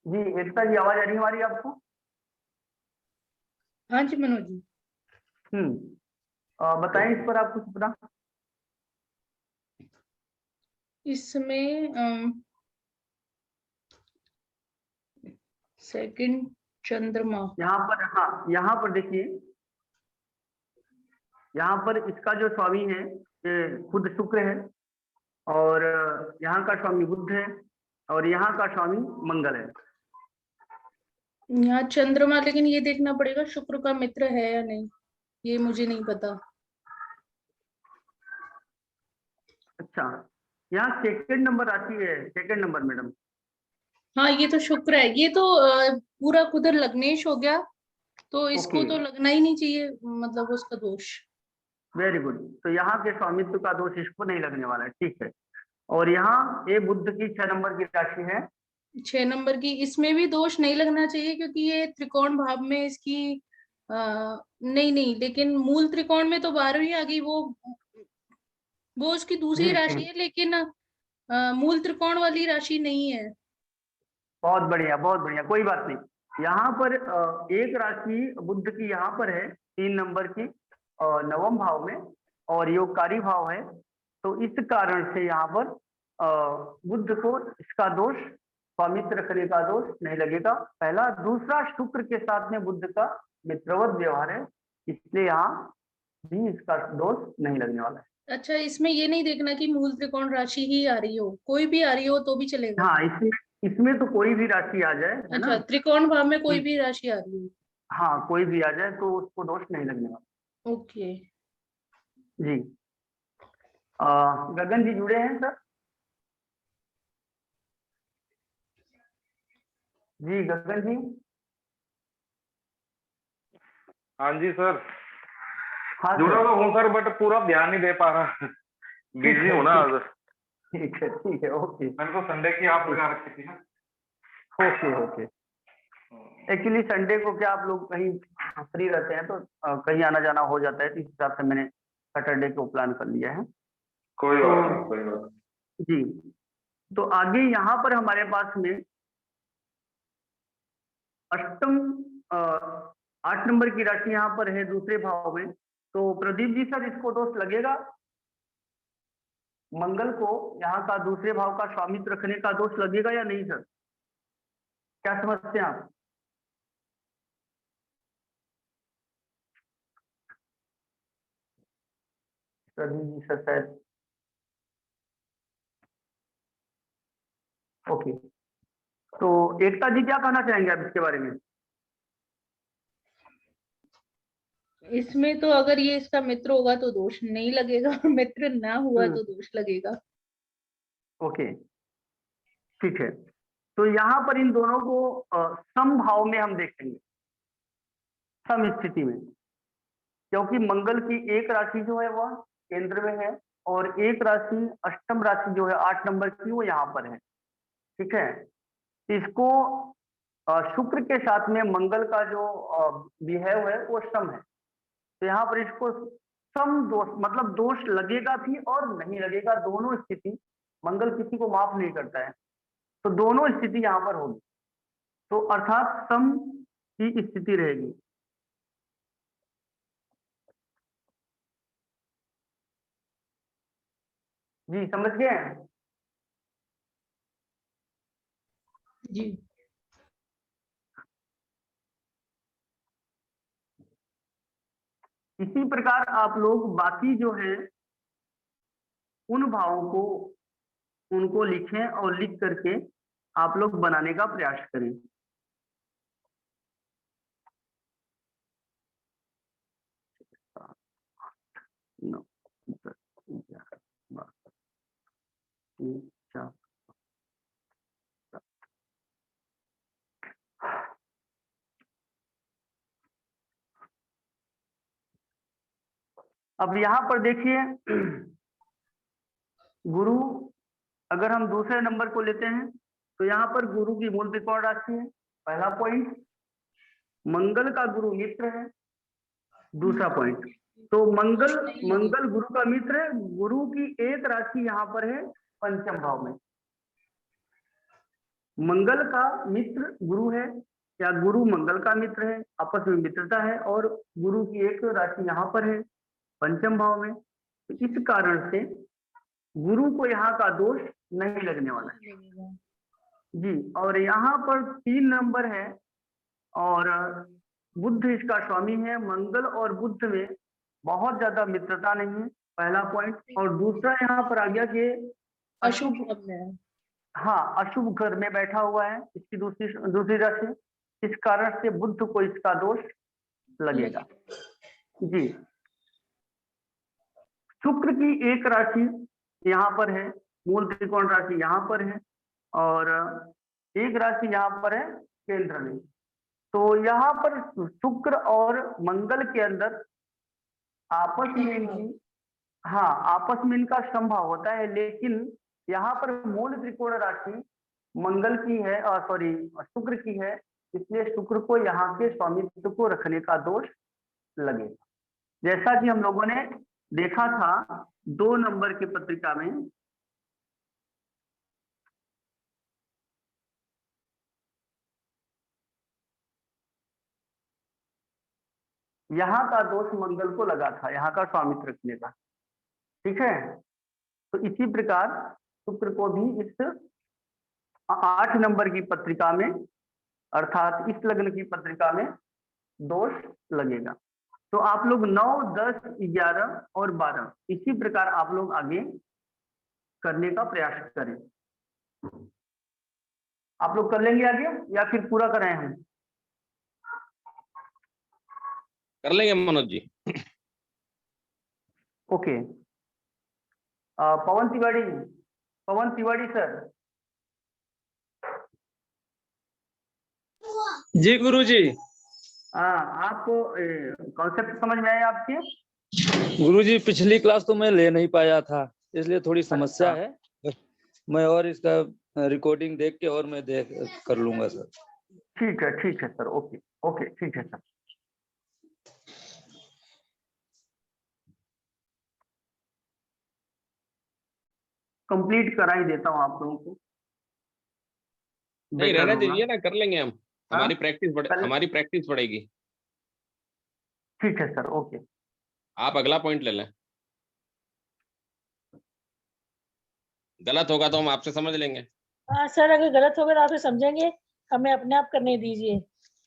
A: जी एकता जी आवाज आ रही है हमारी आपको?
C: हाँ जी मनोज जी।
A: बताएं इस पर आप कुछ अपना।
C: इसमें सेकंड चंद्रमा।
A: यहाँ पर, हाँ यहाँ पर देखिए, यहाँ पर इसका जो स्वामी है ये खुद शुक्र है, और यहाँ का स्वामी बुध है, और यहाँ का स्वामी मंगल है।
C: यहाँ चंद्रमा, लेकिन ये देखना पड़ेगा शुक्र का मित्र है या नहीं, ये मुझे नहीं पता।
A: अच्छा, यहाँ सेकंड नंबर आती है, सेकंड नंबर मैडम।
C: हाँ ये तो शुक्र है, ये तो पूरा उधर लग्नेश हो गया, तो इसको
A: ओके
C: तो लगना ही नहीं चाहिए, मतलब उसका दोष।
A: Very good. तो यहाँ के स्वामित्व का दोष इसको नहीं लगने वाला है, ठीक है। और यहाँ ये बुध की 6 नंबर की राशि है।
C: 6 नंबर की, इसमें भी दोष नहीं लगना चाहिए क्योंकि ये त्रिकोण भाव में इसकी नहीं नहीं, लेकिन मूल त्रिकोण में तो 12वीं आ गई, वो उसकी दूसरी
A: जी
C: राशि है, लेकिन मूल त्रिकोण वाली राशि नहीं है।
A: बहुत बढ़िया बहुत बढ़िया, कोई बात नहीं। यहाँ पर एक राशि बुध की यहाँ पर है 3 नंबर की, नवम भाव में, और योगकारी भाव है। तो इस कारण से यहाँ पर बुध को इसका दोष, स्वामित्व रखने का दोष नहीं लगेगा, पहला। दूसरा, शुक्र के साथ में बुध का मित्रवत व्यवहार है, इसलिए यहाँ भी इसका दोष नहीं लगने वाला है।
C: अच्छा, इसमें ये नहीं देखना कि मूल त्रिकोण राशि ही आ रही हो, कोई भी आ रही हो तो भी चलेगा?
A: हाँ, इसमें तो कोई भी राशि आ जाए, है ना?
C: अच्छा, त्रिकोण भाव में कोई भी राशि आ रही हो?
A: हाँ, कोई भी आ जाए तो उसको दोष नहीं लगने वाला।
C: ओके
A: जी। गगन जी जुड़े हैं सर? जी गगन जी।
E: हाँ जी सर,
A: हाँ
E: जुड़ा
A: सर।
E: तो हूँ सर, बट पूरा ध्यान नहीं दे पा रहा, बिजी हूँ ना आज।
A: ठीक है ओके।
E: मैंने तो संडे की आप लगा रखी थी ना।
A: ओके। एक्चुअली संडे को क्या आप लोग कहीं फ्री रहते हैं तो कहीं आना जाना हो जाता है, तो इस हिसाब से मैंने सैटरडे को प्लान कर लिया है।
E: कोई बात नहीं, कोई बात
A: जी। तो आगे यहाँ पर हमारे पास में अष्टम 8 नंबर की राशि यहाँ पर है दूसरे भाव में। तो प्रदीप जी सर, इसको दोष लगेगा? मंगल को यहाँ का दूसरे भाव का स्वामित्व रखने का दोष लगेगा या नहीं सर? क्या समझते हैं आप? प्रदीप जी सर शायद, ओके। तो एकता जी क्या कहना चाहेंगे आप इसके बारे में?
C: इसमें तो अगर ये इसका मित्र होगा तो दोष नहीं लगेगा, और मित्र ना हुआ तो दोष लगेगा।
A: ओके ठीक है। तो यहाँ पर इन दोनों को समभाव में हम देखेंगे, सम स्थिति में, क्योंकि मंगल की एक राशि जो है वह केंद्र में है, और एक राशि अष्टम राशि जो है 8 नंबर की वो यहाँ पर है, ठीक है। इसको शुक्र के साथ में मंगल का जो बिहेव है वो सम है, तो यहाँ पर इसको सम दोष, मतलब दोष लगेगा भी और नहीं लगेगा, दोनों स्थिति। मंगल किसी को माफ नहीं करता है, तो दोनों स्थिति यहाँ पर होगी, तो अर्थात सम की स्थिति रहेगी। जी समझ गए?
C: जी
A: इसी प्रकार आप लोग बाकी जो है उन भावों को, उनको लिखें और लिख करके आप लोग बनाने का प्रयास करें। नौ, दस, 11, 12, 3, 4। अब यहाँ पर देखिए, गुरु, अगर हम दूसरे नंबर को लेते हैं तो यहाँ पर गुरु की मूल त्रिकोण राशि है, पहला पॉइंट। मंगल का गुरु मित्र है, दूसरा पॉइंट। तो मंगल गुरु का मित्र है, गुरु की एक राशि यहाँ पर है पंचम भाव में। मंगल का मित्र गुरु है या गुरु मंगल का मित्र है, आपस में मित्रता है, और गुरु की एक राशि यहाँ पर है पंचम भाव में। तो इस कारण से गुरु को यहाँ का दोष नहीं लगने वाला है जी। और यहाँ पर 3 नंबर है और बुध इसका स्वामी है। मंगल और बुध में बहुत ज्यादा मित्रता नहीं है, पहला पॉइंट। और दूसरा यहाँ पर आ गया कि
C: अशुभ लग्न है।
A: हाँ, अशुभ घर में बैठा हुआ है इसकी दूसरी राशि, इस कारण से बुध को इसका दोष लगेगा जी। शुक्र की एक राशि यहाँ पर है, मूल त्रिकोण राशि यहाँ पर है, और एक राशि यहाँ पर है केंद्र में। तो यहाँ पर शुक्र और मंगल के अंदर आपस में इनकी आपस में इनका संभाव होता है, लेकिन यहाँ पर मूल त्रिकोण राशि मंगल की है, सॉरी शुक्र की है, इसलिए शुक्र को यहाँ के स्वामित्व को रखने का दोष लगेगा। जैसा कि हम लोगों ने देखा था 2 नंबर की पत्रिका में, यहाँ का दोष मंगल को लगा था, यहाँ का स्वामित्व रखने का, ठीक है। तो इसी प्रकार शुक्र को भी इस 8 नंबर की पत्रिका में, अर्थात इस लग्न की पत्रिका में दोष लगेगा। तो आप लोग 9, 10, 11 और 12 इसी प्रकार आप लोग आगे करने का प्रयास करें। आप लोग कर लेंगे आगे या फिर पूरा कराएं हम?
D: कर लेंगे मनोज जी।
A: ओके। पवन तिवारी सर।
F: जी गुरुजी।
A: आपको कॉन्सेप्ट समझ में आया आपके?
F: गुरुजी पिछली क्लास तो मैं ले नहीं पाया था, इसलिए थोड़ी समस्या है। मैं और इसका रिकॉर्डिंग देख के और मैं कर लूंगा सर।
A: ठीक है सर। ओके ठीक है सर। कंप्लीट करा ही देता हूँ आप लोगों को।
D: नहीं रहने दीजिए ना, कर लेंगे हम। हमारी प्रैक्टिस बढ़ेगी।
A: ठीक है सर। ओके,
D: आप अगला पॉइंट ले लें, गलत होगा तो हम आपसे समझ लेंगे।
B: हाँ सर, अगर गलत होगा तो आप समझेंगे, हमें अपने आप करने दीजिए,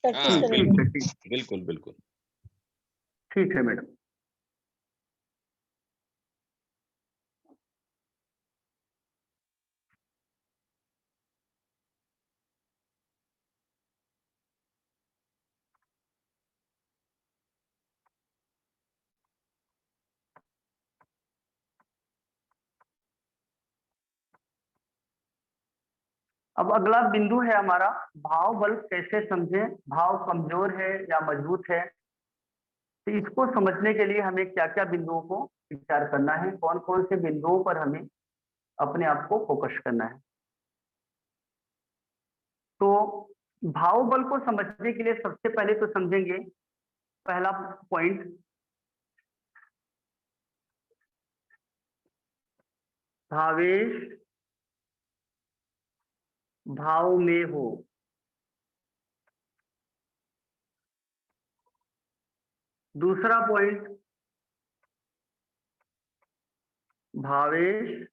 B: प्रैक्टिस
D: हाँ
B: करेंगे।
D: बिल्कुल।
A: ठीक है मैडम। अब अगला बिंदु है हमारा, भाव बल कैसे समझें, भाव कमजोर है या मजबूत है। तो इसको समझने के लिए हमें क्या क्या बिंदुओं को विचार करना है, कौन कौन से बिंदुओं पर हमें अपने आप को फोकस करना है। तो भाव बल को समझने के लिए सबसे पहले तो समझेंगे पहला पॉइंट, भावेश भाव में हो। दूसरा पॉइंट, भावेश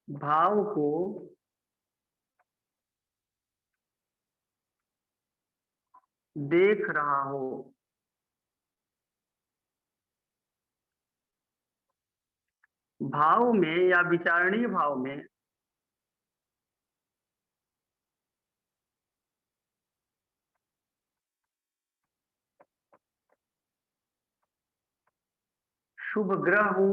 A: भाव को देख रहा हो। भाव में या विचारणीय भाव में शुभ ग्रह हो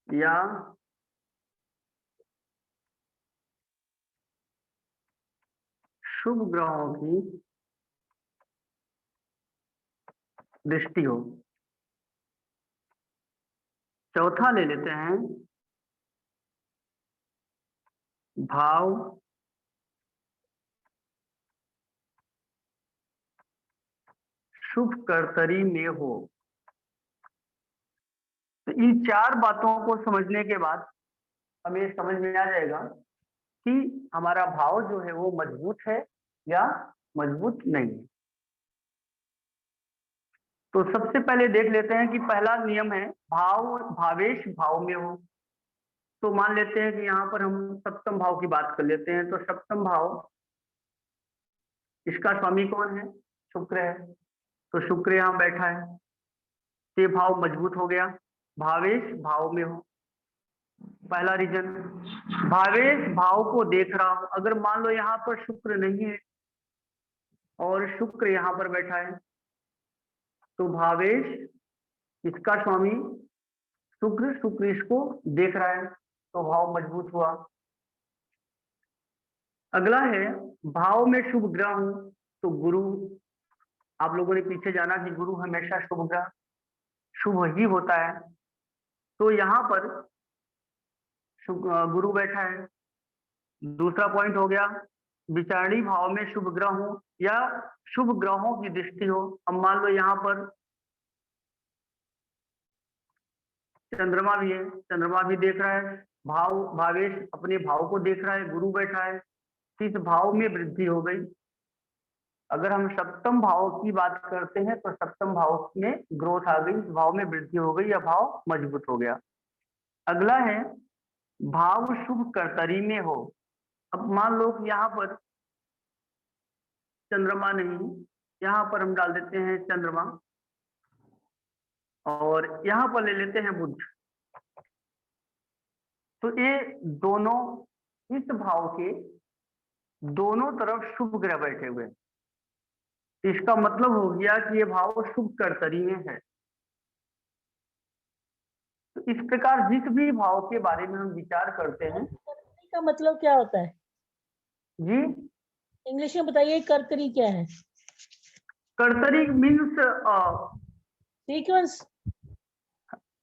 A: या शुभ ग्रहों की दृष्टि हो। चौथा ले लेते हैं, भाव शुभ कर्तरी में हो। तो इन 4 बातों को समझने के बाद हमें समझ में आ जाएगा कि हमारा भाव जो है वो मजबूत है या मजबूत नहीं है। तो सबसे पहले देख लेते हैं कि पहला नियम है भावेश भाव में हो। तो मान लेते हैं कि यहाँ पर हम सप्तम भाव की बात कर लेते हैं। तो सप्तम भाव, इसका स्वामी कौन है? शुक्र है। तो शुक्र यहाँ बैठा है, ये भाव मजबूत हो गया। भावेश भाव में हो, पहला रीजन। भावेश भाव को देख रहा हूं, अगर मान लो यहाँ पर शुक्र नहीं है और शुक्र यहाँ पर बैठा है, तो भावेश, इसका स्वामी शुक्र, शुक्र इसको देख रहा है, तो भाव मजबूत हुआ। अगला है भाव में शुभ ग्रह हूं, तो गुरु, आप लोगों ने पीछे जाना कि गुरु हमेशा शुभ ग्रह शुभ ही होता है। तो यहाँ पर गुरु बैठा है। दूसरा पॉइंट हो गया, विचारणी भाव में शुभ ग्रह हो या शुभ ग्रहों की दृष्टि हो। अब मान लो यहाँ पर चंद्रमा भी है, चंद्रमा भी देख रहा है, भावेश अपने भाव को देख रहा है, गुरु बैठा है, इस भाव में वृद्धि हो गई। अगर हम सप्तम भाव की बात करते हैं तो सप्तम भाव में ग्रोथ आ गई, इस भाव में वृद्धि हो गई या भाव मजबूत हो गया। अगला है भाव शुभ कर्तरी में हो। अब मान लो कि यहाँ पर चंद्रमा नहीं, यहाँ पर हम डाल देते हैं चंद्रमा और यहाँ पर ले लेते हैं बुध। तो ये दोनों, इस भाव के दोनों तरफ शुभ ग्रह बैठे हुए हैं, इसका मतलब हो गया कि ये भाव शुभ कर्तरी में है। तो इस प्रकार जिस भी भाव के बारे में हम विचार करते हैं,
B: का मतलब क्या होता है
A: जी
B: इंग्लिश में बताइए, कर्तरी क्या है?
A: कर्तरी means
B: sequence.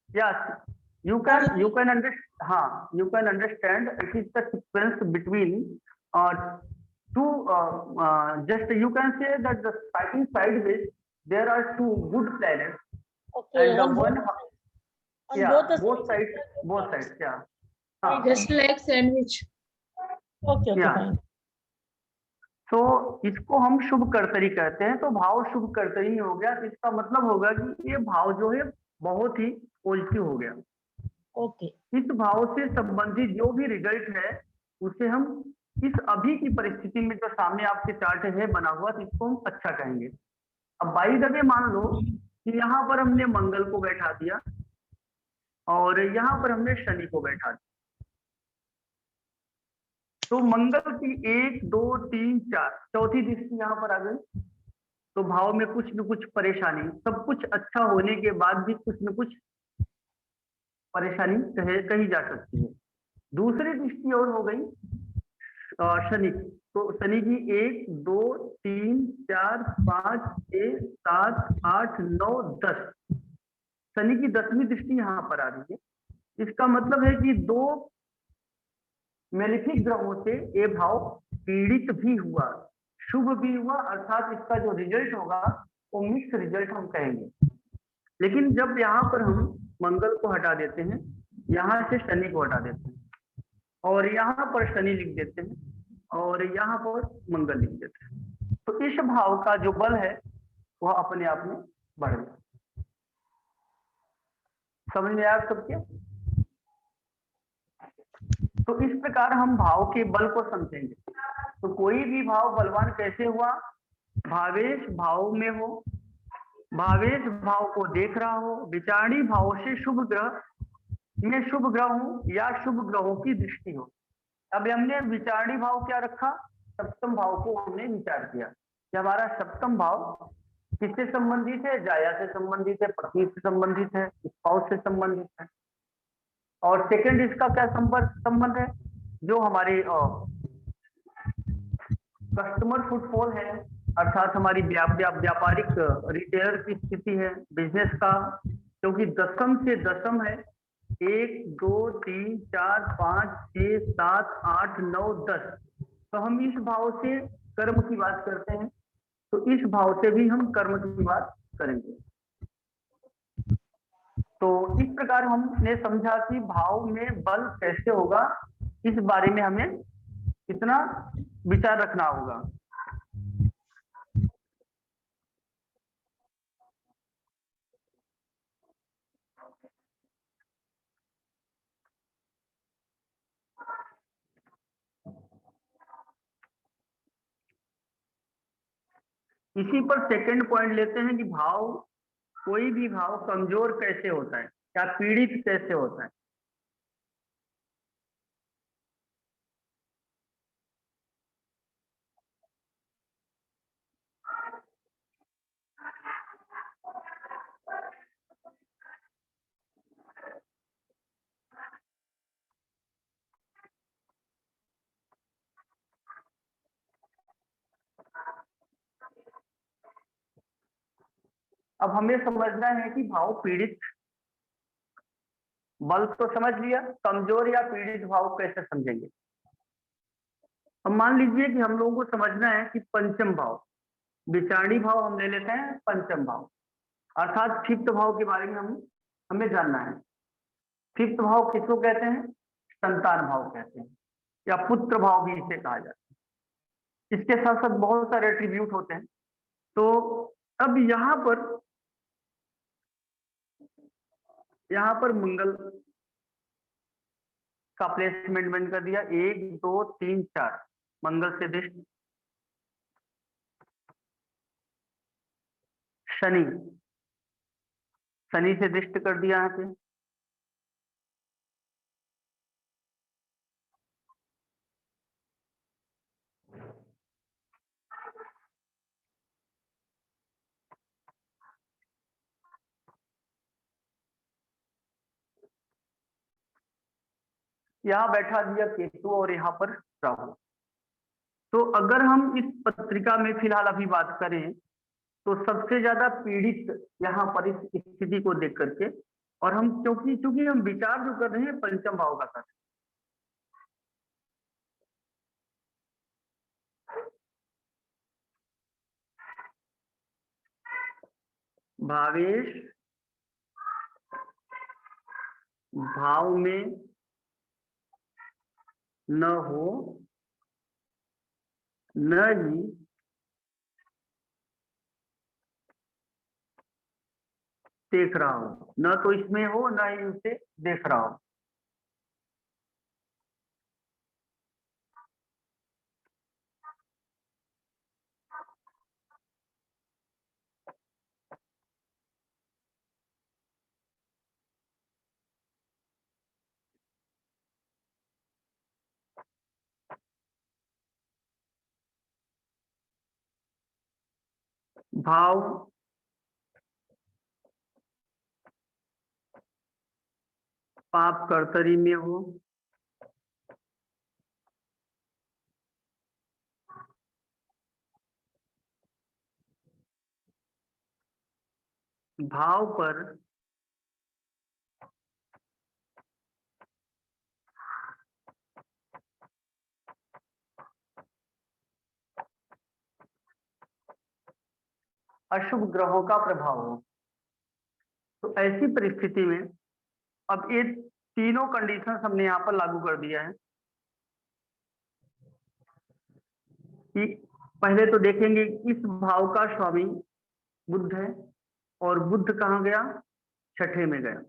A: Yes, you can understand it is the sequence between two just you can say that the starting sideways there are 2 good planets
B: Okay,
A: and the
B: on
A: one
B: both
A: sides yeah
C: just like sandwich.
B: Okay,
A: Yeah.
B: fine.
A: तो इसको हम शुभ कर्तरी कहते हैं। तो भाव शुभ कर्तरी में हो गया, तो इसका मतलब होगा कि ये भाव जो है बहुत ही पॉजिटिव हो गया।
B: ओके,
A: इस भाव से संबंधित जो भी रिजल्ट है उसे हम इस अभी की परिस्थिति में जो सामने आपके चार्ट है बना हुआ, तो इसको हम अच्छा कहेंगे। अब बाई द वे मान लो कि यहाँ पर हमने मंगल को बैठा दिया और यहाँ पर हमने शनि को बैठा दिया, तो मंगल की 1 2 3 4 चौथी दृष्टि यहाँ पर आ गई। तो भाव में कुछ न कुछ परेशानी, सब कुछ अच्छा होने के बाद भी कुछ न कुछ परेशानी कही जा सकती है। दूसरी दृष्टि और हो गई शनि की, तो शनि की 1 2 3 4 5 6 7 8 9 10, शनि की 10वीं दृष्टि यहाँ पर आ रही है। इसका मतलब है कि 2 मेलेफिक ग्रहों से ये भाव पीड़ित भी हुआ, शुभ भी हुआ, अर्थात इसका जो रिजल्ट होगा वो मिक्स रिजल्ट हम कहेंगे। लेकिन जब यहाँ पर हम मंगल को हटा देते हैं, यहाँ से शनि को हटा देते हैं और यहाँ पर शनि लिख देते हैं और यहाँ पर मंगल लिख देते हैं, तो इस भाव का जो बल है वह अपने आप में बढ़ गया। समझ में आया सबके? तो इस प्रकार हम भाव के बल को समझेंगे। तो कोई भी भाव बलवान कैसे हुआ? भावेश भाव में हो, भावेश भाव को देख रहा हो, विचारणी भाव से शुभ ग्रह में शुभ ग्रह हो या शुभ ग्रहों की दृष्टि हो। अब हमने विचारणी भाव क्या रखा? सप्तम भाव को हमने विचार किया कि हमारा सप्तम भाव किससे संबंधित है? जाया से संबंधित है, पत्नी से संबंधित है, स्पाउस से संबंधित है। और सेकंड इसका क्या संबंध है? जो हमारे कस्टमर फुटफॉल है, अर्थात हमारी व्यापारिक रिटेलर की स्थिति है, बिजनेस का, क्योंकि दशम से दशम है 1 2 3 4 5 6 7 8 9 10, तो हम इस भाव से कर्म की बात करते हैं तो इस भाव से भी हम कर्म की बात करेंगे। तो इस प्रकार हमने समझा कि भाव में बल कैसे होगा, इस बारे में हमें कितना विचार रखना होगा। इसी पर सेकंड पॉइंट लेते हैं कि भाव, कोई भी भाव कमजोर कैसे होता है या पीड़ित कैसे होता है। अब हमें समझना है कि भाव पीड़ित, बल तो समझ लिया, कमजोर या पीड़ित भाव कैसे समझेंगे। अब मान लीजिए कि हम लोगों को समझना है कि पंचम भाव, विचारणी भाव हम ले लेते हैं पंचम भाव, अर्थात फिफ्थ भाव के बारे में हमें जानना है। फिफ्थ भाव किसको कहते हैं? संतान भाव कहते हैं, या पुत्र भाव भी इसे कहा जाता है। इसके साथ साथ बहुत सारे एट्रीब्यूट होते हैं। तो अब यहाँ पर मंगल का प्लेसमेंट मैंने कर दिया, 1 2 3 4 मंगल से दिष्ट, शनि से दिष्ट कर दिया यहाँ पे, यहाँ बैठा दिया केतु और यहाँ पर राहु। तो अगर हम इस पत्रिका में फिलहाल अभी बात करें तो सबसे ज्यादा पीड़ित यहाँ पर इस स्थिति को देख करके, और हम क्योंकि हम विचार जो कर रहे हैं पंचम भाव का कर रहे हैं। भावेश भाव में न हो, न ही देख रहा हो, न तो इसमें हो न ही उसे देख रहा हो। भाव पाप कर्तरी में हो, भाव पर अशुभ ग्रहों का प्रभाव हो। तो ऐसी परिस्थिति में अब ये तीनों कंडीशंस हमने यहाँ पर लागू कर दिया है कि पहले तो देखेंगे इस भाव का स्वामी बुध है, और बुध कहाँ गया? छठे में गया।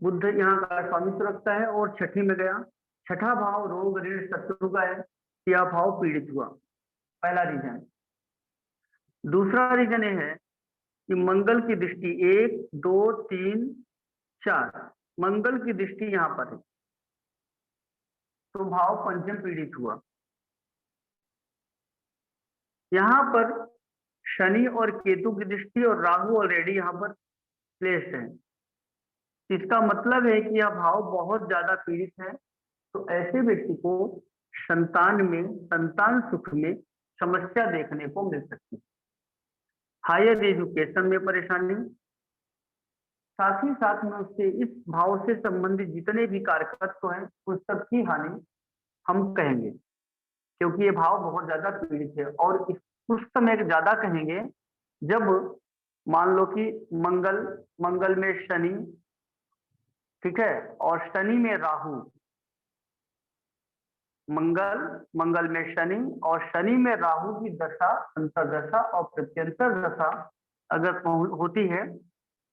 A: बुध यहाँ का स्वामित्व रखता है और छठी में गया। छठा भाव रोग ऋण शत्रु का है, यह भाव पीड़ित हुआ, पहला रीजन। दूसरा रीजन ये है कि मंगल की दृष्टि 1 2 3 4 मंगल की दृष्टि यहाँ पर है, तो भाव पंचम पीड़ित हुआ। यहाँ पर शनि और केतु की दृष्टि और राहु ऑलरेडी यहाँ पर प्लेस्ड है। इसका मतलब है कि यह भाव बहुत ज्यादा पीड़ित है। तो ऐसे व्यक्ति को संतान सुख में समस्या देखने को मिल सकती है। हायर एजुकेशन में परेशानी, साथ ही साथ में उसके इस भाव से संबंधित जितने भी कारकत्व हैं उन सबकी हानि हम कहेंगे। क्योंकि ये भाव बहुत ज्यादा पीड़ित है। और उस समय ज्यादा कहेंगे जब मान लो कि मंगल में शनि, ठीक है, और शनि में राहु, मंगल में शनि और शनि में राहु की दशा, अंतर्दशा और प्रत्यंतर दशा अगर होती है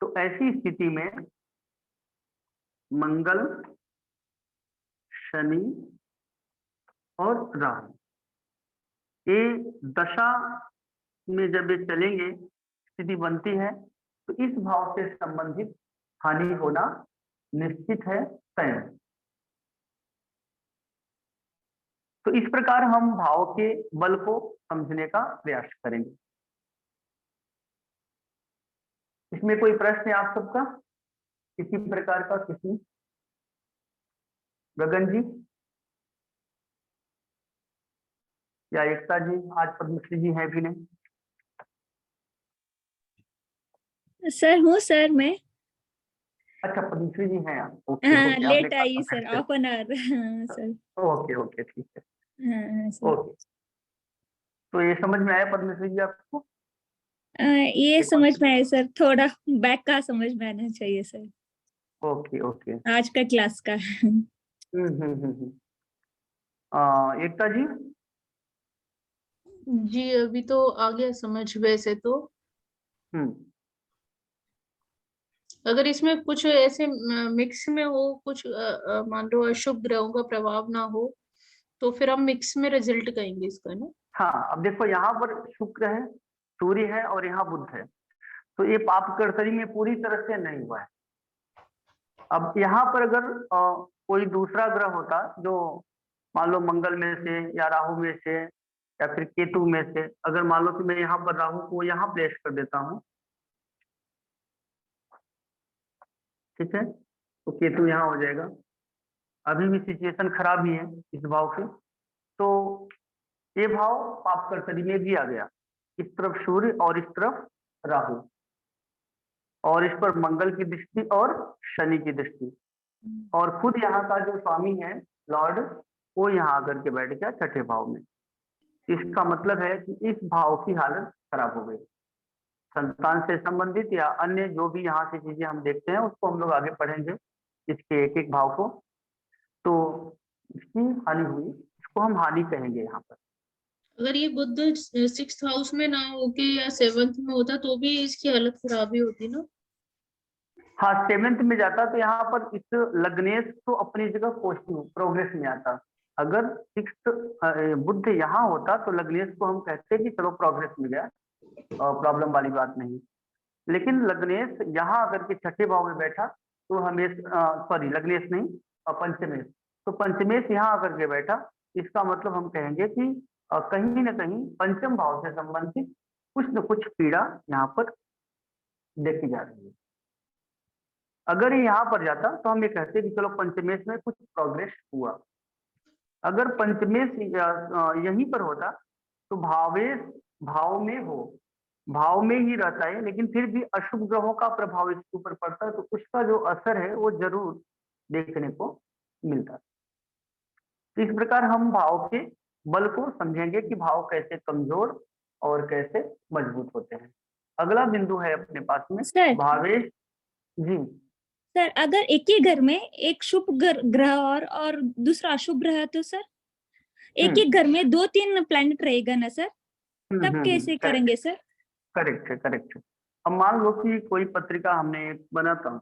A: तो ऐसी स्थिति में मंगल, शनि और राहु ये दशा में जब ये चलेंगे, स्थिति बनती है, तो इस भाव से संबंधित हानि होना निश्चित है, तय है। तो इस प्रकार हम भाव के बल को समझने का प्रयास करेंगे। इसमें कोई प्रश्न है आप सबका किसी प्रकार का? किसी? गगन जी या एकता जी? आज पद्मश्री जी हैं भी नहीं।
G: सर हूँ सर मैं।
A: अच्छा, पद्मश्री जी हैं आप। ओके,
G: हाँ
A: okay,
G: late I sir, half an hour sir.
A: Okay, okay, ठीक है,
G: हाँ सर।
A: ओके। तो ये समझ में आया पद्मश्री जी आपको?
G: ये समझ में आया सर, थोड़ा बैक का समझ में आना चाहिए सर,
A: ओके, ओके।
G: आज का क्लास का।
A: एकता जी?
C: जी अभी तो आ गया समझ। वैसे तो अगर इसमें कुछ ऐसे मिक्स में हो, कुछ मान लो अशुभ ग्रहों का प्रभाव ना हो, तो फिर हम मिक्स में रिजल्ट कहेंगे इसका ना।
A: हाँ, अब देखो यहाँ पर शुक्र है, सूर्य है और यहाँ बुध है, तो ये पाप कर्तरी में पूरी तरह से नहीं हुआ है। अब यहाँ पर अगर कोई दूसरा ग्रह होता जो मान लो मंगल में से या राहु में से या फिर केतु में से, अगर मान लो कि मैं यहाँ पर राहु को यहाँ प्लेस कर देता हूँ, ठीक है, तो केतु यहाँ हो जाएगा। अभी भी सिचुएशन खराब ही है इस भाव की, तो ये भाव पाप कर्तरी में भी आ गया। इस तरफ सूर्य और इस तरफ राहु, और इस पर मंगल की दृष्टि और शनि की दृष्टि, और खुद यहाँ का जो स्वामी है लॉर्ड, वो यहाँ आकर के बैठ गया छठे भाव में। इसका मतलब है कि इस भाव की हालत खराब हो गई। संतान से संबंधित या अन्य जो भी यहाँ से चीजें हम देखते हैं उसको हम लोग आगे पढ़ेंगे, इसके एक एक भाव को। तो इसकी हानि हुई, इसको हम हानि कहेंगे यहाँ पर।
C: अगर ये बुध 6th हाउस में ना होके या 7th में होता तो भी इसकी हालत खराब ही होती ना।
A: हाँ, 7th में जाता तो यहाँ पर इस लग्नेश तो अपनी जगह पॉजिटिव प्रोग्रेस में आता। अगर 6th बुध यहाँ होता तो लग्नेश को हम कहते कि चलो प्रोग्रेस में गया, प्रॉब्लम वाली बात नहीं। लेकिन लग्नेश यहाँ आकर के छठे भाव में बैठा तो हमेशा, सॉरी लग्नेश नहीं, पंचमेश, तो पंचमेश यहाँ आकर के बैठा, इसका मतलब हम कहेंगे कि कहीं ना कहीं पंचम भाव से संबंधित कुछ न कुछ पीड़ा यहाँ पर देखी जा रही है। अगर ये यहाँ पर जाता तो हम ये कहते कि चलो पंचमेश में कुछ प्रोग्रेस हुआ। अगर पंचमेश यहीं पर होता तो भावेश भाव में हो, भाव में ही रहता है, लेकिन फिर भी अशुभ ग्रहों का प्रभाव इसके ऊपर पड़ता है, तो उसका जो असर है वो जरूर देखने को मिलता है। तो इस प्रकार हम भाव के बल को समझेंगे कि भाव कैसे कमजोर और कैसे मजबूत होते हैं। अगला बिंदु है अपने पास में
G: सर
A: भावेश जी।
G: सर अगर एक ही घर में एक शुभ ग्रह और दूसरा अशुभ ग्रह है तो सर एक ही घर में 2-3 प्लैनेट रहेगा ना सर, तब कैसे करेंगे सर?
A: करेक्ट है, करेक्ट है। अब मान लो कि कोई पत्रिका हमने एक बनाता हूँ,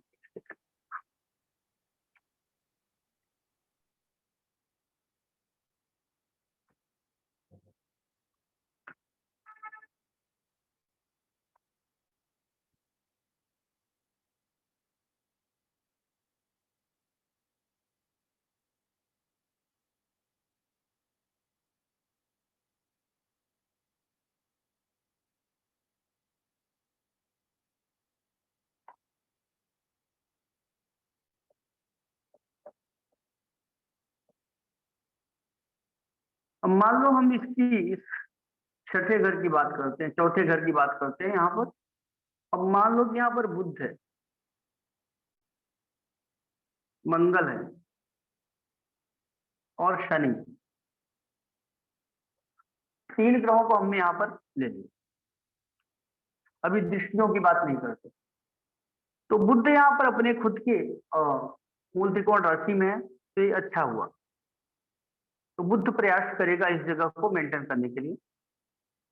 A: अब मान लो हम इस छठे घर की बात करते हैं, चौथे घर की बात करते हैं यहाँ पर। अब मान लो कि यहाँ पर बुध है, मंगल है और शनि, 3 ग्रहों को हमने यहाँ पर ले लिया, अभी दृष्टियों की बात नहीं करते। तो बुध यहाँ पर अपने खुद के मूल त्रिकोण राशि में है, तो ये अच्छा हुआ। तो बुध प्रयास करेगा इस जगह को मेंटेन करने के लिए,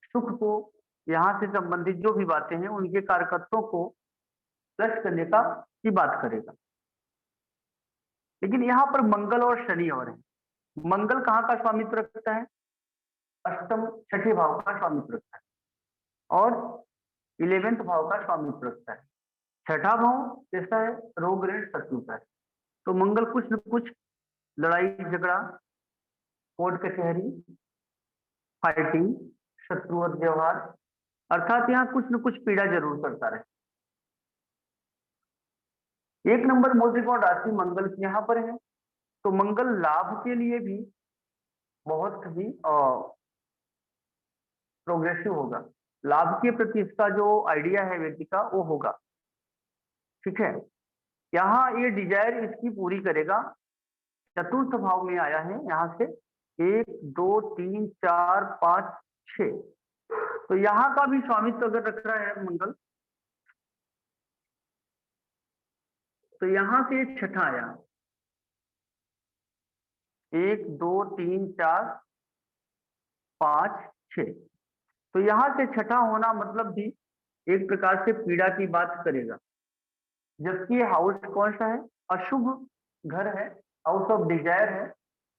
A: सुख को, यहाँ से संबंधित जो भी बातें हैं उनके कारकत्वों को प्लस करने का की बात करेगा। लेकिन यहाँ पर मंगल और शनि और है। मंगल कहाँ का स्वामित्व रखता है? अष्टम, छठे भाव का स्वामित्व रखता है, और 11वें भाव का स्वामित्व रखता है। छठा भाव कैसा है? रोग ऋण शत्रु का है। तो मंगल कुछ न कुछ लड़ाई झगड़ा, कोर्ट कचहरी, फाइटिंग, शत्रुवत व्यवहार, अर्थात यहाँ कुछ न कुछ पीड़ा जरूर करता रहे। 1 नंबर मूल त्रिकोण राशि मंगल की यहाँ पर है, तो मंगल लाभ के लिए भी बहुत ही प्रोग्रेसिव होगा। लाभ के प्रति इसका जो आइडिया है व्यक्ति का वो होगा, ठीक है। यहाँ ये डिजायर इसकी पूरी करेगा। चतुर्थ भाव में आया है, यहाँ से 1 2 3 4 5 6, तो यहाँ का भी स्वामित्व अगर रख रहा है मंगल, तो यहाँ से छठा आया, 1 2 3 4 5 6, तो यहाँ से छठा होना मतलब भी एक प्रकार से पीड़ा की बात करेगा। जबकि हाउस कौन सा है? अशुभ घर है, हाउस ऑफ डिजायर है।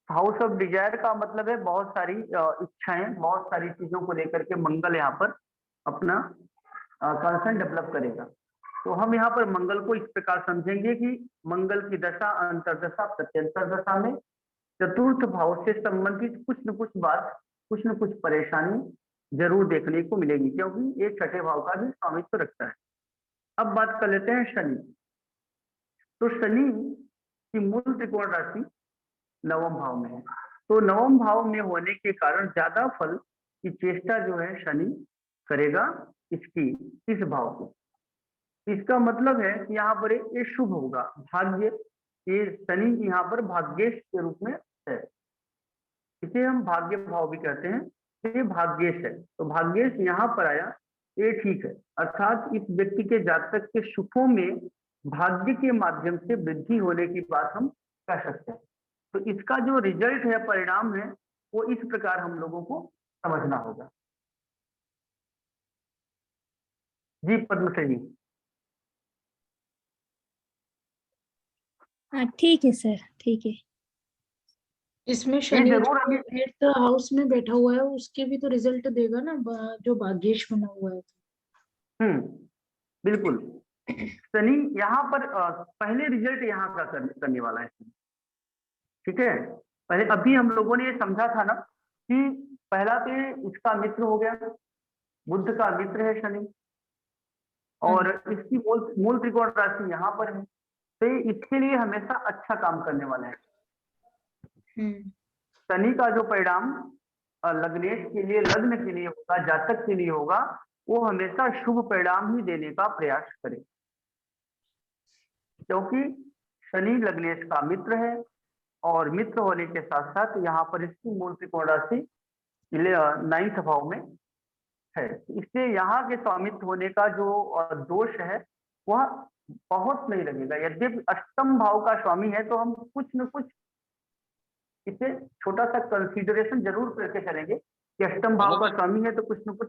A: हाउस ऑफ डिजायर का मतलब है बहुत सारी इच्छाएं, बहुत सारी चीजों को लेकर के मंगल यहाँ पर अपना कंसर्न डेवलप करेगा। तो हम यहाँ पर मंगल को इस प्रकार समझेंगे कि मंगल की दशा, अंतरदशा, प्रत्यंतर दशा में चतुर्थ भाव से संबंधित कुछ न कुछ बात, कुछ न कुछ परेशानी जरूर देखने को मिलेगी, क्योंकि ये छठे भाव का भी स्वामित्व रखता है। अब बात कर लेते हैं शनि। तो शनि की मूल त्रिकोण राशि 9वें भाव में है, तो 9वें भाव में होने के कारण ज्यादा फल की चेष्टा जो है शनि करेगा इसकी, इस भाव को। इसका मतलब है कि यहाँ पर ये शुभ होगा, भाग्य, ये शनि यहाँ पर भाग्येश के रूप में है, इसे हम भाग्य भाव भी कहते हैं, ये भाग्येश है। तो भाग्येश यहाँ पर आया, ये ठीक है, अर्थात इस व्यक्ति के जातक के सुखों में भाग्य के माध्यम से वृद्धि होने की बात हम कह सकते हैं। तो इसका जो रिजल्ट है, परिणाम है, वो इस प्रकार हम लोगों को समझना होगा। जी पद्मश्री जी।
G: हाँ ठीक है सर, ठीक है।
C: इसमें शनि
A: जरूर अभी
C: 8th हाउस में बैठा हुआ है, उसके भी तो रिजल्ट देगा ना, जो भाग्येश बना हुआ है।
A: बिल्कुल। शनि यहाँ पर पहले रिजल्ट यहाँ का करने वाला है, ठीक है। पहले अभी हम लोगों ने ये समझा था ना कि पहला तो इसका मित्र हो गया, बुध का मित्र है शनि, और इसकी मूल त्रिकोण राशि यहाँ पर है, तो इसके लिए हमेशा अच्छा काम करने वाला है। शनि का जो परिणाम लग्नेश के लिए, लग्न के लिए होगा, जातक के लिए होगा, वो हमेशा शुभ परिणाम ही देने का प्रयास करे, क्योंकि शनि लग्नेश का मित्र है, और मित्र होने के साथ साथ यहाँ पर इसकी मूल त्रिकोण राशि 9th भाव में है। इसलिए यहाँ के स्वामित्व होने का जो दोष है वह बहुत नहीं लगेगा। यद्यपि अष्टम भाव का स्वामी है, तो हम कुछ न कुछ इसे छोटा सा कंसीडरेशन जरूर करके चलेंगे कि अष्टम भाव का स्वामी है तो कुछ न कुछ।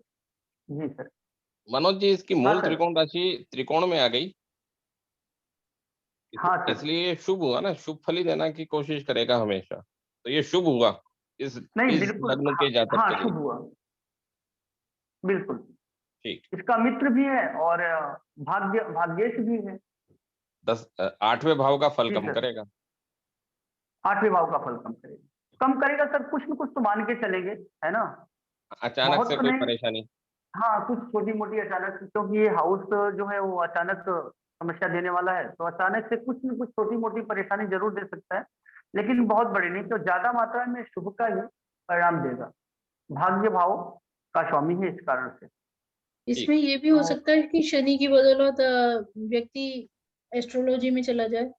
A: जी सर।
D: मनोज जी, इसकी मूल
A: सर।
D: त्रिकोण राशि त्रिकोण में आ गई,
A: हाँ सर।
D: इसलिए शुभ हुआ ना, शुभ फल ही देना की कोशिश करेगा हमेशा, तो ये शुभ हुआ इस
A: बिल्कुल।
D: लग्न के जातक
A: हाँ,
D: के लिए।
A: शुभ हुआ, बिल्कुल
D: ठीक।
A: इसका मित्र भी है और भाग्येश भी है।
D: 8वें भाव का फल
A: जी
D: कम
A: सर।
D: करेगा,
A: 8वें भाव का फल कम करेगा सर, कुछ न कुछ तो मान के चलेंगे, है ना।
D: अचानक
A: बहुत
D: से
A: तो
D: कोई
A: नहीं।
D: परेशानी।
A: हाँ, कुछ छोटी मोटी अचानक, क्योंकि ये हाउस जो है वो अचानक समस्या देने वाला है, तो अचानक से कुछ न कुछ छोटी मोटी परेशानी जरूर दे सकता है, लेकिन बहुत बड़ी नहीं। तो ज्यादा मात्रा में शुभ का ही परिणाम देगा, भाग्य भाव का स्वामी है इस कारण से।
C: इसमें ये भी हो सकता है कि शनि की बदौलत व्यक्ति एस्ट्रोलॉजी में चला जाए।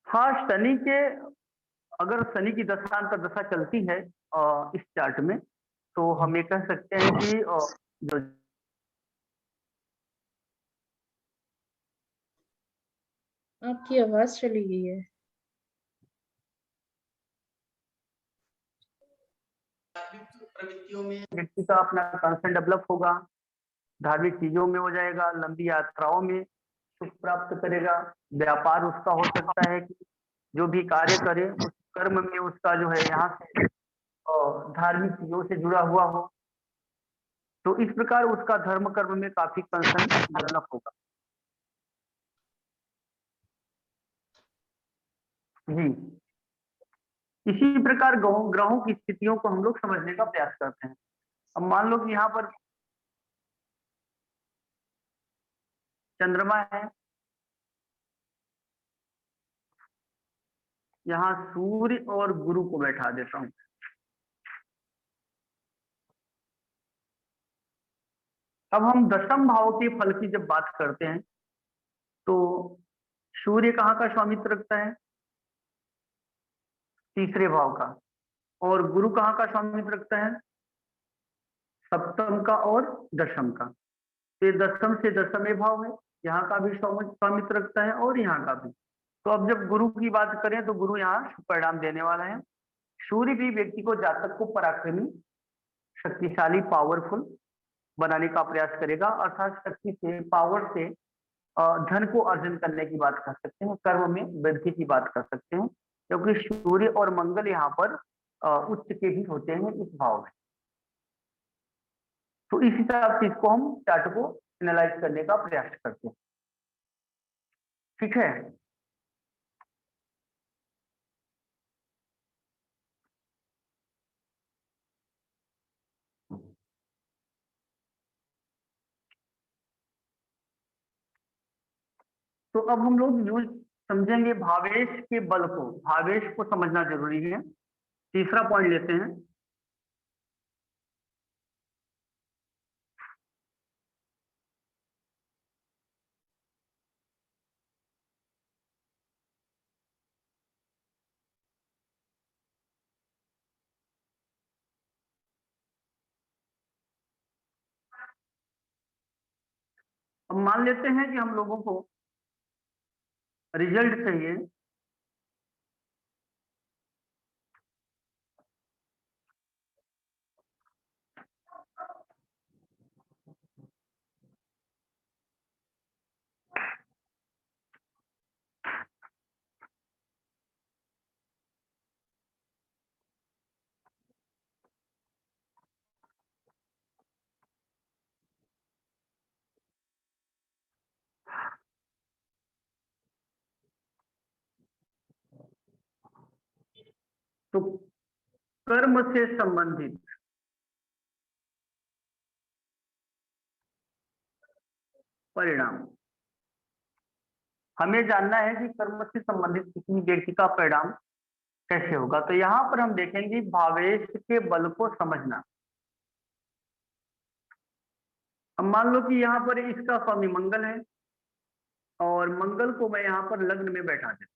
A: हाँ, शनि के अगर शनि की दशांतर दशा चलती है इस चार्ट में, तो हम ये कह सकते हैं कि जो
C: आपकी आवाज चली गई है।
A: व्यक्ति का अपना कॉन्सेप्ट डेवलप होगा, धार्मिक चीजों में हो जाएगा, लंबी यात्राओं में सुख प्राप्त करेगा, व्यापार उसका हो सकता है कि जो भी कार्य करे उस कर्म में उसका जो है यहाँ से धार्मिक चीजों से जुड़ा हुआ हो, तो इस प्रकार उसका धर्म कर्म में काफी कंसर्न डेवलप होगा। जी, इसी प्रकार ग्रहों की स्थितियों को हम लोग समझने का प्रयास करते हैं। अब मान लो कि यहाँ पर चंद्रमा है, यहाँ सूर्य और गुरु को बैठा देता हूं। अब हम दशम भाव के फल की जब बात करते हैं तो सूर्य कहाँ का स्वामित्व रखता है? तीसरे भाव का। और गुरु कहाँ का स्वामित्व रखता है? सप्तम का और दशम का। ये दशम से दशमें भाव है, यहाँ का भी स्वामित्व रखता है और यहाँ का भी। तो अब जब गुरु की बात करें तो गुरु यहाँ शुभ परिणाम देने वाला है। सूर्य भी व्यक्ति को, जातक को पराक्रमी, शक्तिशाली, पावरफुल बनाने का प्रयास करेगा, अर्थात शक्ति से, पावर से धन को अर्जन करने की बात कर सकते हैं, कर्म में वृद्धि की बात कर सकते हैं, क्योंकि सूर्य और मंगल यहाँ पर उच्च के भी होते हैं इस भाव में। तो इस हिसाब से इसको हम चार्ट को एनालाइज करने का प्रयास करते हैं। ठीक है, तो अब हम लोग यूज समझेंगे भावेश के बल को। भावेश को समझना जरूरी है। तीसरा पॉइंट लेते हैं। अब मान लेते हैं कि हम लोगों को रिजल्ट चाहिए तो कर्म से संबंधित परिणाम हमें जानना है कि कर्म से संबंधित किसी व्यक्ति का परिणाम कैसे होगा। तो यहाँ पर हम देखेंगे भावेश के बल को समझना। अब मान लो कि यहाँ पर इसका स्वामी मंगल है और मंगल को मैं यहाँ पर लग्न में बैठा देता,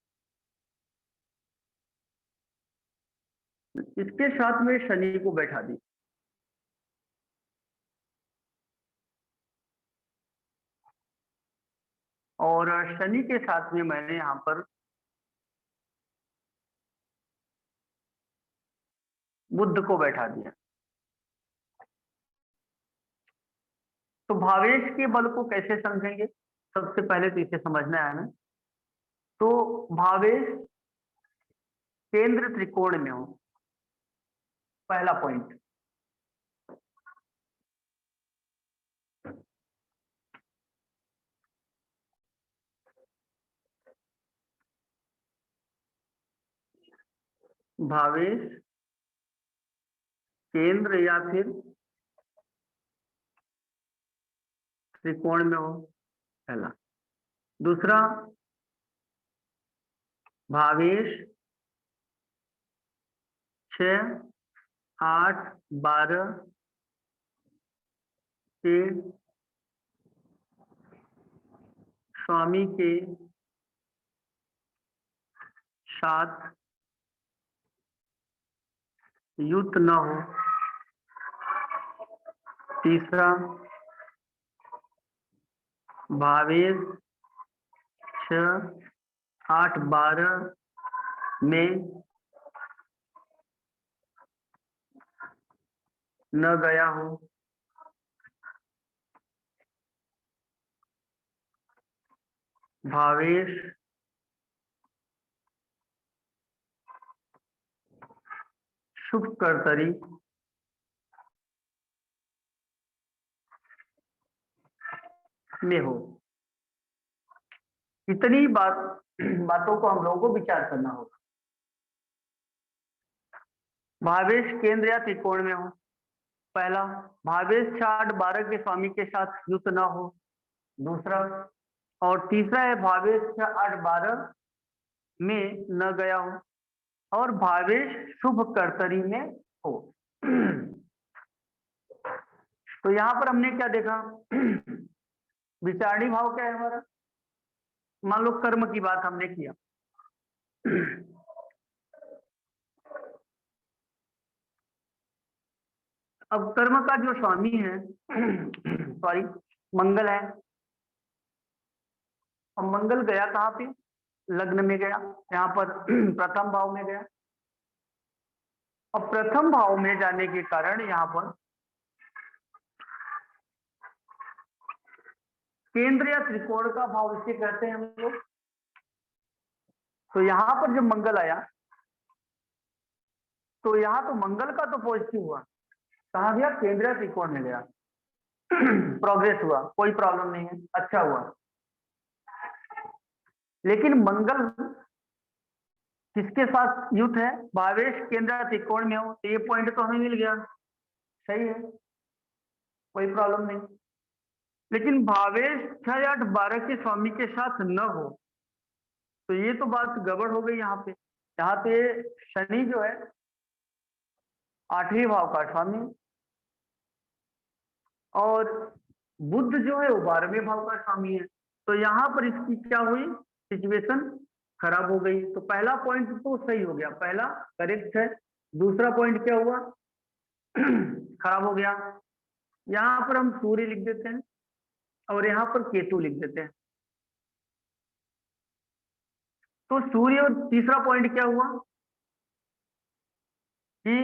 A: इसके साथ में शनि को बैठा दी, और शनि के साथ में मैंने यहाँ पर बुध को बैठा दिया। तो भावेश के बल को कैसे समझेंगे? सबसे पहले तो इसे समझना है हमें। तो भावेश केंद्र त्रिकोण में हो, पहला पॉइंट। भावेश केंद्र या फिर त्रिकोण में हो, पहला। दूसरा, भावेश 6, 8, 12 के स्वामी के साथ युत न हो। तीसरा, भावेश 6, 8, 12 में न गया हो। भावेश शुभ कर्तरी में हो। इतनी बातों को हम लोगों को विचार करना होगा। भावेश केंद्र या त्रिकोण में हो। पहला, भावेश 6, 8, 12 के स्वामी के साथ युत ना हो। दूसरा, और तीसरा है भावेश 6, 8, 12 में न गया हो और भावेश शुभ कर्तरी में हो। तो यहां पर हमने क्या देखा? विचारणी भाव क्या है हमारा? मान लो कर्म की बात हमने किया। अब कर्म का जो स्वामी है सॉरी मंगल है। अब मंगल गया कहाँ पे? लग्न में गया, यहाँ पर प्रथम भाव में गया। अब प्रथम भाव में जाने के कारण यहाँ पर केंद्र या त्रिकोण का भाव इसे कहते हैं हम लोग। तो यहाँ पर जब मंगल आया तो यहाँ तो मंगल का तो पॉजिटिव हुआ, कहाँ गया? केंद्र या त्रिकोण में गया। प्रोग्रेस हुआ, कोई प्रॉब्लम नहीं है, अच्छा हुआ। लेकिन मंगल किसके साथ युत है? भावेश केंद्र या त्रिकोण में हो, तो ये पॉइंट तो हमें मिल गया, सही है, कोई प्रॉब्लम नहीं। लेकिन भावेश 6, 8, 12 के स्वामी के साथ न हो, तो ये तो बात गड़बड़ हो गई। यहाँ पे शनि जो है 8वें भाव का स्वामी और बुध जो है वो 12वें भाव का स्वामी है। तो यहाँ पर इसकी क्या हुई? सिचुएशन खराब हो गई। तो पहला पॉइंट तो सही हो गया, पहला करेक्ट है। दूसरा पॉइंट क्या हुआ? खराब हो गया। यहाँ पर हम सूर्य लिख देते हैं और यहाँ पर केतु लिख देते हैं। तो सूर्य और तीसरा पॉइंट क्या हुआ कि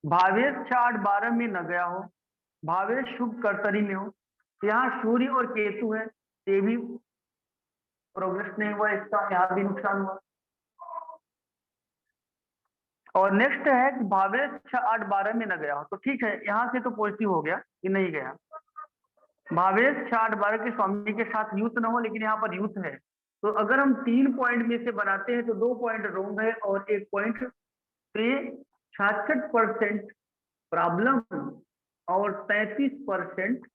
A: भावेश 6, 8, 12 में न गया हो, भावेश शुभ कर्तरी में हो। यहाँ सूर्य और केतु है, ये भी प्रोग्रेस नहीं हुआ, इसका यहाँ भी नुकसान हुआ। और नेक्स्ट है कि भावेश 6, 8, 12 में न गया हो, तो ठीक है, यहाँ से तो पॉजिटिव हो गया कि नहीं गया। भावेश 6, 8, 12 के स्वामी के साथ युत न हो, लेकिन यहाँ पर युत है। तो अगर हम 3 पॉइंट में से बनाते हैं तो 2 पॉइंट रोंग है और 1 पॉइंट, तो ये 66% प्रॉब्लम और 33%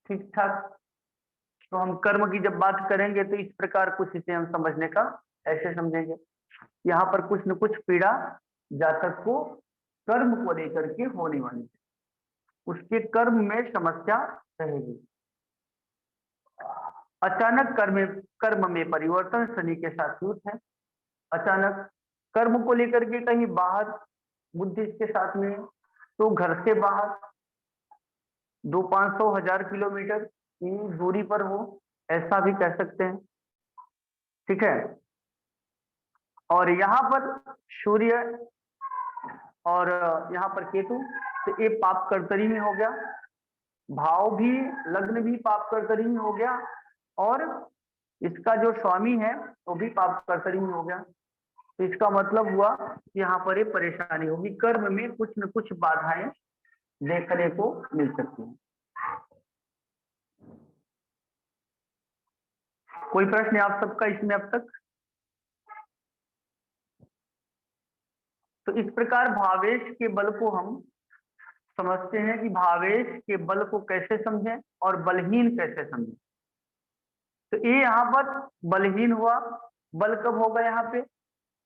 A: ठीक ठाक। तो हम कर्म की जब बात करेंगे तो इस प्रकार कुछ इसे हम समझने का ऐसे समझेंगे, यहाँ पर कुछ न कुछ पीड़ा जातक को कर्म को लेकर के होने वाली है, उसके कर्म में समस्या रहेगी। अचानक कर्म में परिवर्तन शनि के साथ युत है। अचानक कर्म को लेकर के कहीं बाहर बुद्धि के साथ में, तो घर से बाहर 200, 500, 1000 किलोमीटर की दूरी पर हो, ऐसा भी कह सकते हैं, ठीक है। और यहाँ पर सूर्य और यहाँ पर केतु, तो ये पाप कर्तरी में हो गया, भाव भी लग्न भी पाप कर्तरी में हो गया और इसका जो स्वामी है वो भी पाप कर्तरी में हो गया। तो इसका मतलब हुआ कि यहाँ पर ये परेशानी होगी, कर्म में कुछ न कुछ बाधाएं देखने को मिल सकती हैं। कोई प्रश्न आप सबका इसमें अब तक? तो इस प्रकार भावेश के बल को हम समझते हैं कि भावेश के बल को कैसे समझें और बलहीन कैसे समझें। तो ये यहाँ पर बलहीन हुआ, बल कब होगा यहाँ पे?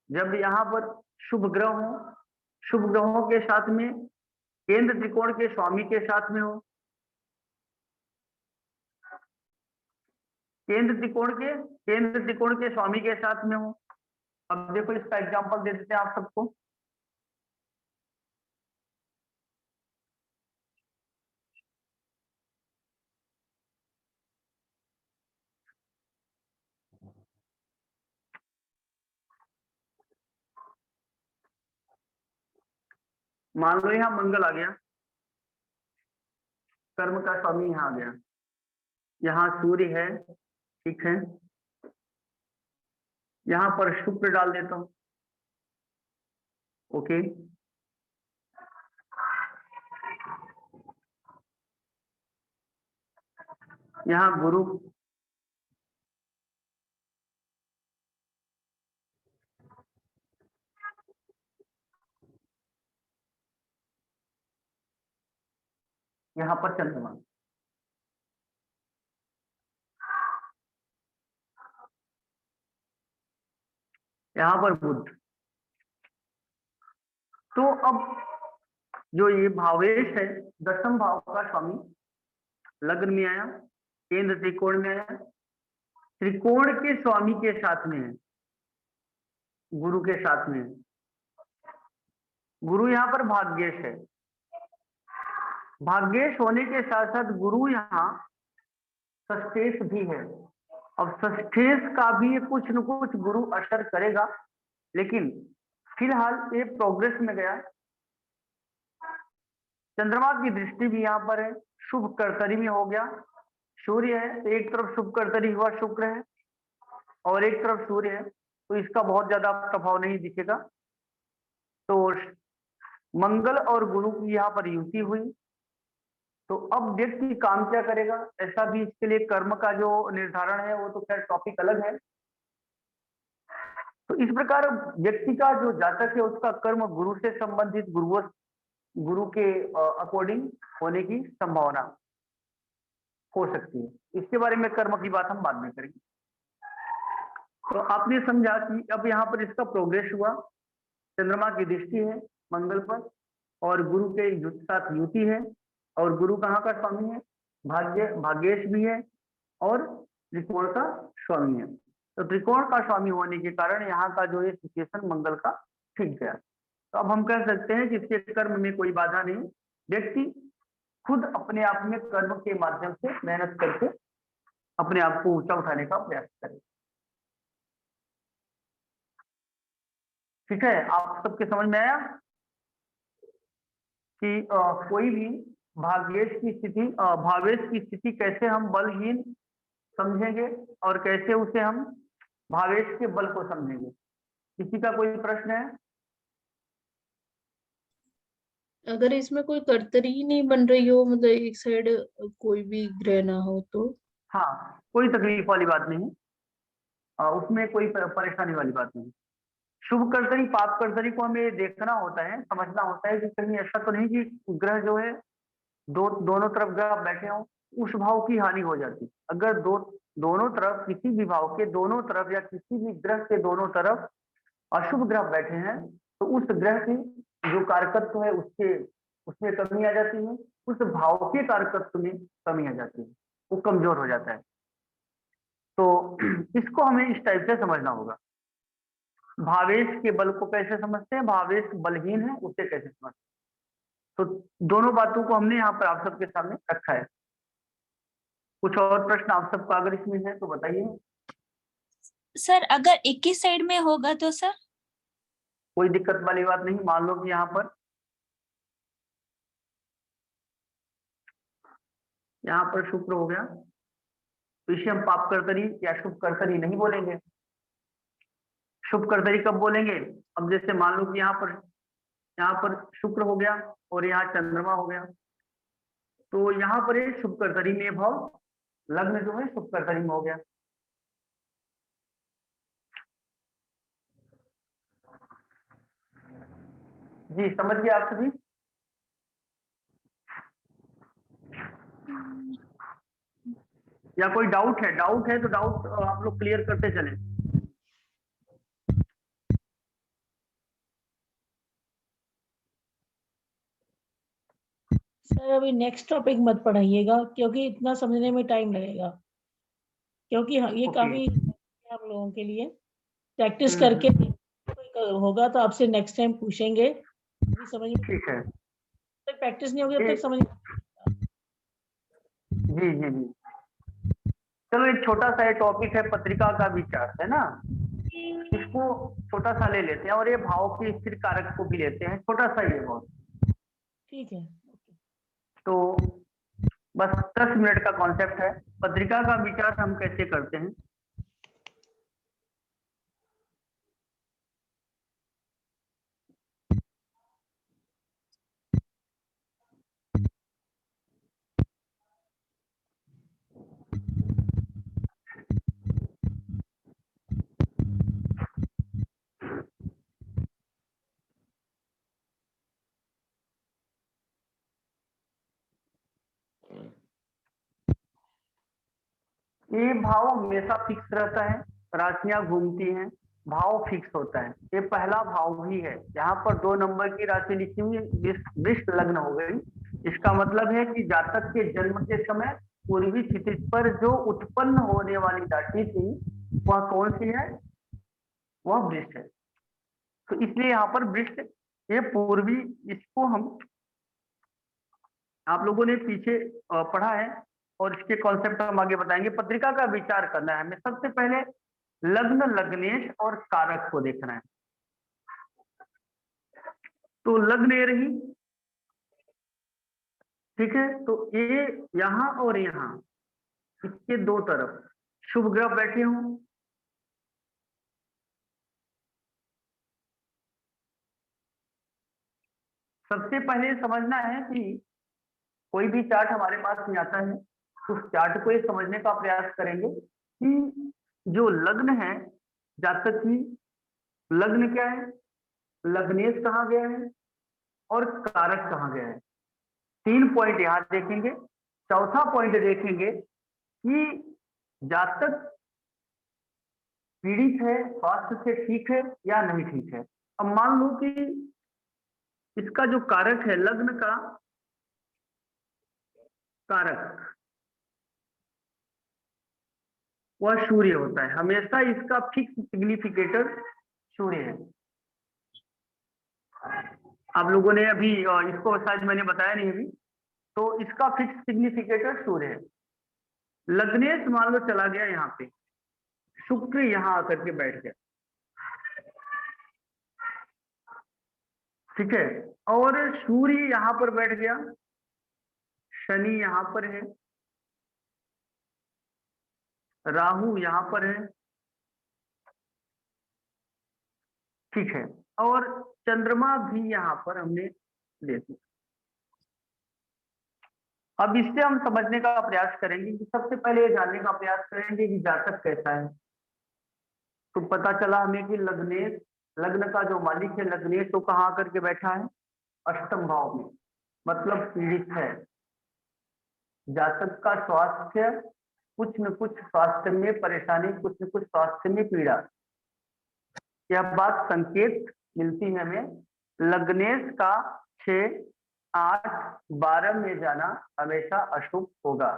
A: जब यहाँ पर शुभ ग्रह हो, शुभ ग्रहों के साथ में केंद्र त्रिकोण के स्वामी के साथ में हो, केंद्र त्रिकोण के स्वामी के साथ में हो अब देखो इसका एग्जांपल दे देते हैं आप सबको। मान लो यहाँ मंगल आ गया, कर्म का स्वामी यहाँ आ गया, यहाँ सूर्य है, ठीक है, यहाँ पर शुक्र डाल देता हूं, ओके। यहाँ गुरु, यहाँ पर चंद्रमा, यहाँ पर बुध। तो अब जो ये भावेश है, दशम भाव का स्वामी लग्न में आया, केंद्र त्रिकोण में आया, त्रिकोण के स्वामी के साथ में है, गुरु के साथ में है। गुरु यहाँ पर भाग्येश है, भाग्येश होने के साथ साथ गुरु यहाँ षष्ठेश भी है। अब षष्ठेश का भी कुछ न कुछ गुरु असर करेगा, लेकिन फिलहाल ये प्रोग्रेस में गया। चंद्रमा की दृष्टि भी यहाँ पर है, शुभ कर्तरी में हो गया, सूर्य है, एक तरफ शुभ कर्तरी हुआ शुक्र है और एक तरफ सूर्य है, तो इसका बहुत ज्यादा प्रभाव नहीं दिखेगा। तो मंगल और गुरु की यहाँ पर युति हुई। तो अब व्यक्ति काम क्या करेगा, ऐसा भी इसके लिए कर्म का जो निर्धारण है वो तो खैर टॉपिक अलग है। तो इस प्रकार व्यक्ति का जो जातक है उसका कर्म गुरु से संबंधित, गुरु के अकॉर्डिंग होने की संभावना हो सकती है। इसके बारे में कर्म की बात हम बाद में करेंगे। तो आपने समझा कि अब यहाँ पर इसका प्रोग्रेस हुआ, चंद्रमा की दृष्टि है मंगल पर और गुरु के साथ युति है, और गुरु कहाँ का स्वामी है, भाग्येश भी है और त्रिकोण का स्वामी है। तो त्रिकोण का स्वामी होने के कारण यहाँ का जो ये सिचुएशन मंगल का ठीक गया। तो अब हम कह सकते हैं कि इसके कर्म में कोई बाधा नहीं, व्यक्ति खुद अपने आप में कर्म के माध्यम से मेहनत करके अपने आप को ऊंचा उठाने का प्रयास करे। ठीक है, आप सबके समझ में आया कि कोई भी भाग्येश की स्थिति, भावेश की स्थिति कैसे हम बलहीन समझेंगे और कैसे उसे हम भावेश के बल को समझेंगे। किसी का कोई प्रश्न है?
C: अगर इसमें कोई कर्तरी ही नहीं बन रही हो, मतलब एक साइड कोई भी ग्रह ना हो तो? हाँ,
A: कोई तकलीफ वाली बात नहीं, उसमें कोई परेशानी वाली बात नहीं। शुभ कर्तरी पाप कर्तरी को हमें देखना होता है, समझना होता है कि कहीं ऐसा तो नहीं कि ग्रह जो है दोनों तरफ ग्रह बैठे हों, उस भाव की हानि हो जाती। अगर दोनों तरफ किसी भी भाव के दोनों तरफ या किसी भी ग्रह के दोनों तरफ अशुभ ग्रह बैठे हैं तो उस ग्रह की जो कारकत्व है उसमें कमी आ जाती है, उस भाव के कारकत्व में कमी आ जाती है, वो कमजोर हो जाता है। तो इसको हमें इस टाइप से समझना होगा। भावेश के बल को कैसे समझते हैं, भावेश बलहीन है उसे कैसे समझते हैं। तो दोनों बातों को हमने यहाँ पर आप सबके सामने रखा है। कुछ और प्रश्न आप सबका अगर इसमें है तो बताइए।
G: सर अगर एक ही साइड में होगा तो सर?
A: कोई दिक्कत वाली बात नहीं। मान लो कि यहाँ पर शुक्र हो गया तो इसे हम पाप कर्तरी या शुभ कर्तरी नहीं बोलेंगे। शुभ कर्तरी कब बोलेंगे, अब जैसे मान लो कि यहाँ पर शुक्र हो गया और यहाँ चंद्रमा हो गया, तो यहाँ पर ये शुभ कर्तरी में भाव लग्न जो है शुभ कर्तरी में हो गया। जी समझ गए आप सभी? या कोई डाउट है? डाउट है तो डाउट आप लोग क्लियर करते चलें।
B: सर अभी नेक्स्ट टॉपिक मत पढ़ाइएगा क्योंकि इतना समझने में टाइम लगेगा, क्योंकि ये काफी हम लोगों के लिए प्रैक्टिस करके होगा तो आपसे नेक्स्ट टाइम पूछेंगे, अभी समझ में
A: ठीक है।
B: तक प्रैक्टिस नहीं होगी तब तक समझ
A: जी जी जी। चलो एक छोटा सा ये टॉपिक है पत्रिका का विचार, है ना, इसको छोटा सा ले लेते हैं और ये भाव की स्थिर कारक को भी लेते हैं, छोटा सा ये बहुत।
B: ठीक है।
A: तो बस 10 मिनट का कॉन्सेप्ट है। पत्रिका का विचार हम कैसे करते हैं। ये भाव हमेशा फिक्स रहता है, राशियां घूमती हैं, भाव फिक्स होता है। ये पहला भाव ही है। यहाँ पर 2 नंबर की राशि लिखी हुई वृष लग्न हो गई। इसका मतलब है कि जातक के जन्म के समय पूर्वी क्षितिज पर जो उत्पन्न होने वाली राशि थी वह कौन सी है, वह वृष है। तो इसलिए यहाँ पर वृष, ये पूर्वी, इसको हम आप लोगों ने पीछे पढ़ा है और इसके कॉन्सेप्ट हम आगे बताएंगे। पत्रिका का विचार करना है हमें। सबसे पहले लग्न, लग्नेश और कारक को देखना है। तो लग्न ये रही, ठीक है। तो ये यहां और यहां, इसके 2 तरफ शुभ ग्रह बैठे हों। सबसे पहले समझना है कि कोई भी चार्ट हमारे पास में आता है तो उस चार्ट को ये समझने का प्रयास करेंगे कि जो लग्न है जातक की, लग्न क्या है, लग्नेश कहाँ गया है और कारक कहाँ गया है। 3 पॉइंट यहां देखेंगे। चौथा पॉइंट देखेंगे कि जातक पीड़ित है, स्वास्थ्य से ठीक है या नहीं ठीक है। अब मान लो कि इसका जो कारक है, लग्न का कारक वह सूर्य होता है। हमेशा इसका फिक्स सिग्निफिकेटर सूर्य है। आप लोगों ने अभी इसको शायद मैंने बताया नहीं अभी, तो इसका फिक्स सिग्निफिकेटर सूर्य है। लग्नेश मान लो चला गया यहाँ पे, शुक्र यहाँ आकर के बैठ गया, ठीक है, और सूर्य यहाँ पर बैठ गया, शनि यहाँ पर है, राहु यहाँ पर है, ठीक है, और चंद्रमा भी यहाँ पर हमने ले दिया। अब इससे हम समझने का प्रयास करेंगे कि सबसे पहले ये जानने का प्रयास करेंगे कि जातक कैसा है। तो पता चला हमें कि लग्नेश, लग्न का जो मालिक है लग्नेश, तो कहाँ आकर के बैठा है, अष्टम भाव में, मतलब पीड़ित है। जातक का स्वास्थ्य, कुछ न कुछ स्वास्थ्य में परेशानी, कुछ न कुछ स्वास्थ्य में पीड़ा, यह बात संकेत मिलती है हमें। लग्नेश का 6, 8, 12 में जाना हमेशा अशुभ होगा।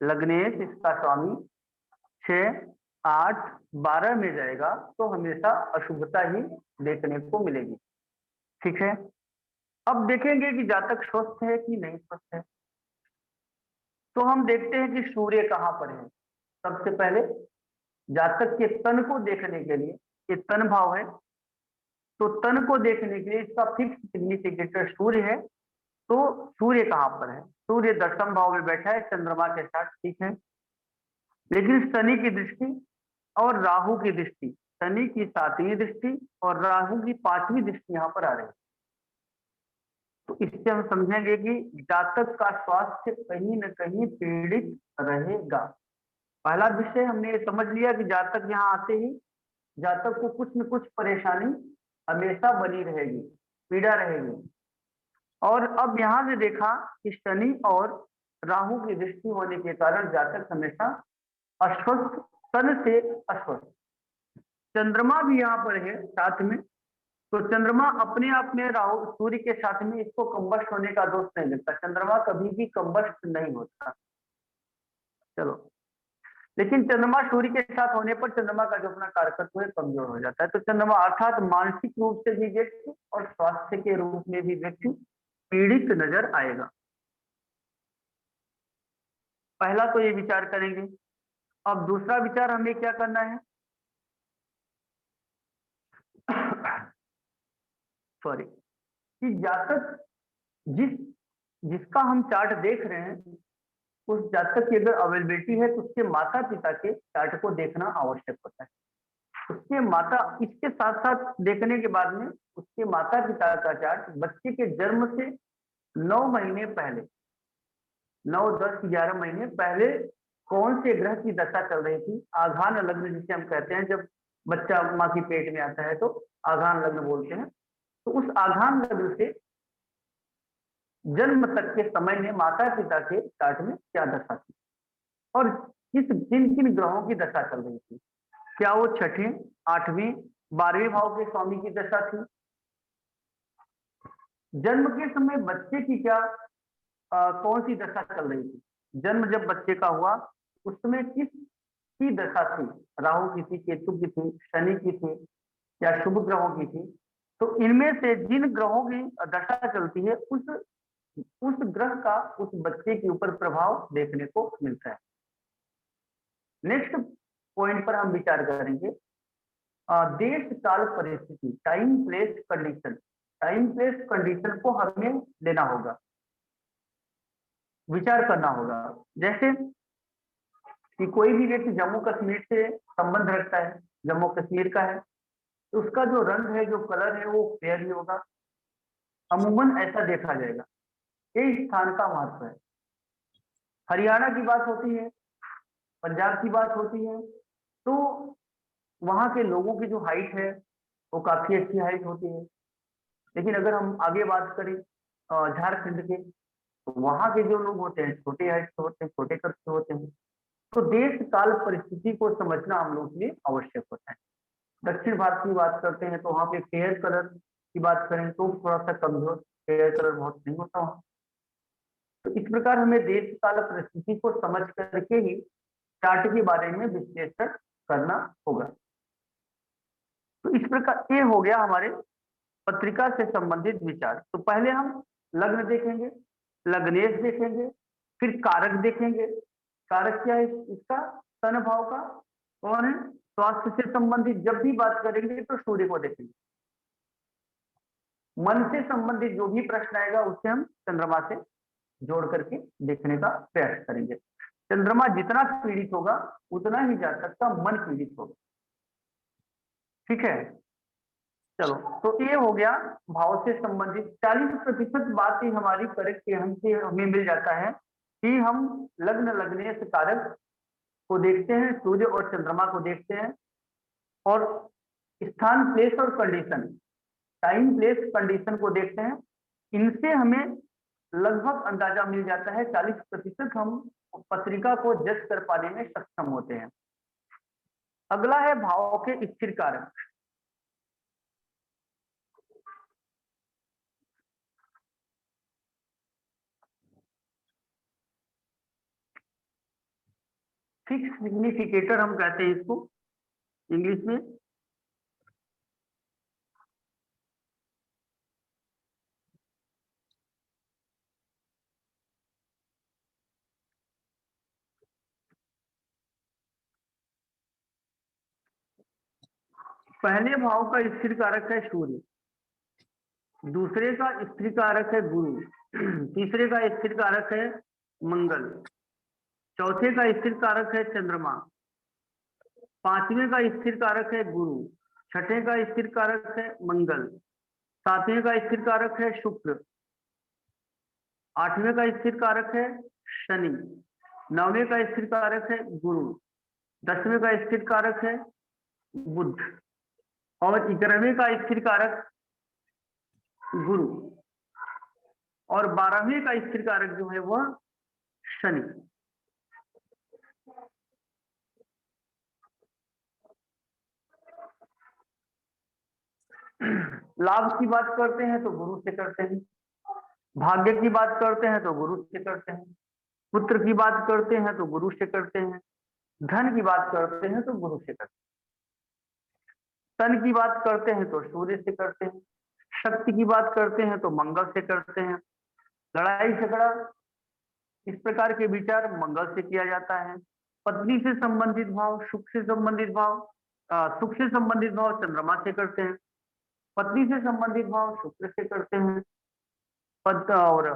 A: लग्नेश, इसका स्वामी 6, 8, 12 में जाएगा तो हमेशा अशुभता ही देखने को मिलेगी, ठीक है। अब देखेंगे कि जातक स्वस्थ है कि नहीं स्वस्थ है। तो हम देखते हैं कि सूर्य कहाँ पर है। सबसे पहले जातक के तन को देखने के लिए, ये तन भाव है, तो तन को देखने के लिए इसका फिक्स सिग्निफिकेटर सूर्य है। तो सूर्य कहाँ पर है, सूर्य 10वें भाव में बैठा है चंद्रमा के साथ, ठीक है। लेकिन शनि की दृष्टि और राहु की दृष्टि, शनि की 7वीं दृष्टि और राहु की 5वीं दृष्टि यहाँ पर आ रही है। तो इससे हम समझेंगे कि जातक का स्वास्थ्य कहीं न कहीं पीड़ित रहेगा। पहला विषय हमने ये समझ लिया कि जातक यहाँ आते ही जातक को कुछ न कुछ परेशानी हमेशा बनी रहेगी, पीड़ा रहेगी। और अब यहाँ से देखा कि शनि और राहु की दृष्टि होने के कारण जातक हमेशा अस्वस्थ, तन से अस्वस्थ। चंद्रमा भी यहाँ पर है साथ में, तो चंद्रमा अपने आप में राहु सूर्य के साथ में इसको कंबस्ट होने का दोष नहीं लगता। चंद्रमा कभी भी कंबस्ट नहीं होता। चलो, लेकिन चंद्रमा सूर्य के साथ होने पर चंद्रमा का जो अपना कारकत्व है कमजोर हो जाता है। तो चंद्रमा अर्थात मानसिक रूप से भी व्यक्ति और स्वास्थ्य के रूप में भी व्यक्ति पीड़ित नजर आएगा। पहला तो ये विचार करेंगे। अब दूसरा विचार हमें क्या करना है, सॉरी, कि जातक जिसका हम चार्ट देख रहे हैं उस जातक की अगर अवेलेबिलिटी है तो उसके माता पिता के चार्ट को देखना आवश्यक होता है। उसके माता, इसके साथ साथ देखने के बाद में उसके माता पिता का चार्ट बच्चे के जन्म से 9 महीने पहले, 9, 10, 11 महीने पहले कौन से ग्रह की दशा चल रही थी, आघान लग्न जिसे हम कहते हैं, जब बच्चा माँ की पेट में आता है तो आघान लग्न बोलते हैं। तो उस आघान लग्न से जन्म तक के समय में माता पिता के चार्ट में क्या दशा थी और किन किन ग्रहों की दशा चल रही थी। क्या वो 6ठे, 8वें, 12वें भाव के स्वामी की दशा थी। जन्म के समय बच्चे की क्या कौन सी दशा चल रही थी। जन्म जब बच्चे का हुआ उस समय किसकी दशा थी, राहु की थी, केतु की थी, शनि की थी या शुभ ग्रहों की थी। तो इनमें से जिन ग्रहों की दशा चलती है उस ग्रह का उस बच्चे के ऊपर प्रभाव देखने को मिलता है। नेक्स्ट पॉइंट पर हम विचार करेंगे देश काल परिस्थिति, time place condition. Time place condition को हमें लेना होगा, विचार करना होगा। जैसे कि कोई भी व्यक्ति जम्मू कश्मीर से संबंध रखता है, जम्मू कश्मीर का है, तो उसका जो रंग है, जो कलर है, वो फेयर ही होगा। अमूमन ऐसा देखा जाएगा। ये स्थान का महत्व है। हरियाणा की बात होती है, पंजाब की बात होती है, तो वहां के लोगों की जो हाइट है वो काफी अच्छी हाइट होती है। लेकिन अगर हम आगे बात करें झारखंड के, तो वहां के जो लोग होते हैं छोटे हाइट के होते हैं, छोटे कद के होते हैं। तो देश काल परिस्थिति को समझना हम लोग के लिए आवश्यक होता है। दक्षिण भारत की बात करते हैं तो वहां पे फेयर कलर की बात करें तो थोड़ा सा कमजोर, फेयर कलर बहुत नहीं होता वहां। तो इस प्रकार हमें देश काल परिस्थिति को समझ करके ही चार्ट के बारे में विश्लेषण करना होगा। तो इस प्रकार ये हो गया हमारे पत्रिका से संबंधित विचार। तो पहले हम लग्न देखेंगे, लग्नेश देखेंगे, फिर कारक देखेंगे। कारक क्या है इसका, सन भाव का, कौन है, स्वास्थ्य से संबंधित जब भी बात करेंगे तो सूर्य को देखेंगे। मन से संबंधित जो भी प्रश्न आएगा उससे हम चंद्रमा से जोड़ करके देखने का प्रयास करेंगे। चंद्रमा जितना पीड़ित होगा उतना ही जातक का मन पीड़ित होगा। ठीक है, चलो, तो ये हो गया भाव से संबंधित। 40% बात ही हमारी करेक्ट हमसे हमें मिल जाता है कि हम लग्न लग्नेश कारक को देखते हैं, सूर्य और चंद्रमा को देखते हैं, और स्थान प्लेस और कंडीशन, टाइम प्लेस कंडीशन को देखते हैं। इनसे हमें लगभग अंदाजा मिल जाता है। 40% हम पत्रिका को जज कर पाने में सक्षम होते हैं। अगला है भाव के स्थिर कारक। फिक्स सिग्निफिकेटर हम कहते हैं इसको इंग्लिश में। पहले भाव का स्थिर कारक है सूर्य, दूसरे का स्थिर कारक है गुरु, तीसरे का स्थिर कारक है मंगल, चौथे का स्थिर कारक है चंद्रमा, पांचवें का स्थिर कारक है गुरु, छठे का स्थिर कारक है मंगल, सातवें का स्थिर कारक है शुक्र, आठवें का स्थिर कारक है शनि, नौवें का स्थिर कारक है गुरु, 10वें का स्थिर कारक है बुध, और 11वें का स्थिर कारक गुरु, और 12वें का स्थिर कारक जो है वह शनि। लाभ की बात करते हैं तो गुरु से करते हैं, भाग्य की बात करते हैं तो गुरु से करते हैं, पुत्र की बात करते हैं तो गुरु से करते हैं, धन की बात करते हैं तो गुरु से करते हैं, तन की बात करते हैं तो सूर्य से करते हैं, शक्ति की बात करते हैं तो मंगल से करते हैं, लड़ाई झगड़ा इस प्रकार के विचार मंगल से किया जाता है, पत्नी से संबंधित भाव, सुख से संबंधित भाव, सुख से संबंधित भाव चंद्रमा से करते हैं, पत्नी से संबंधित भाव शुक्र से करते हैं, पद और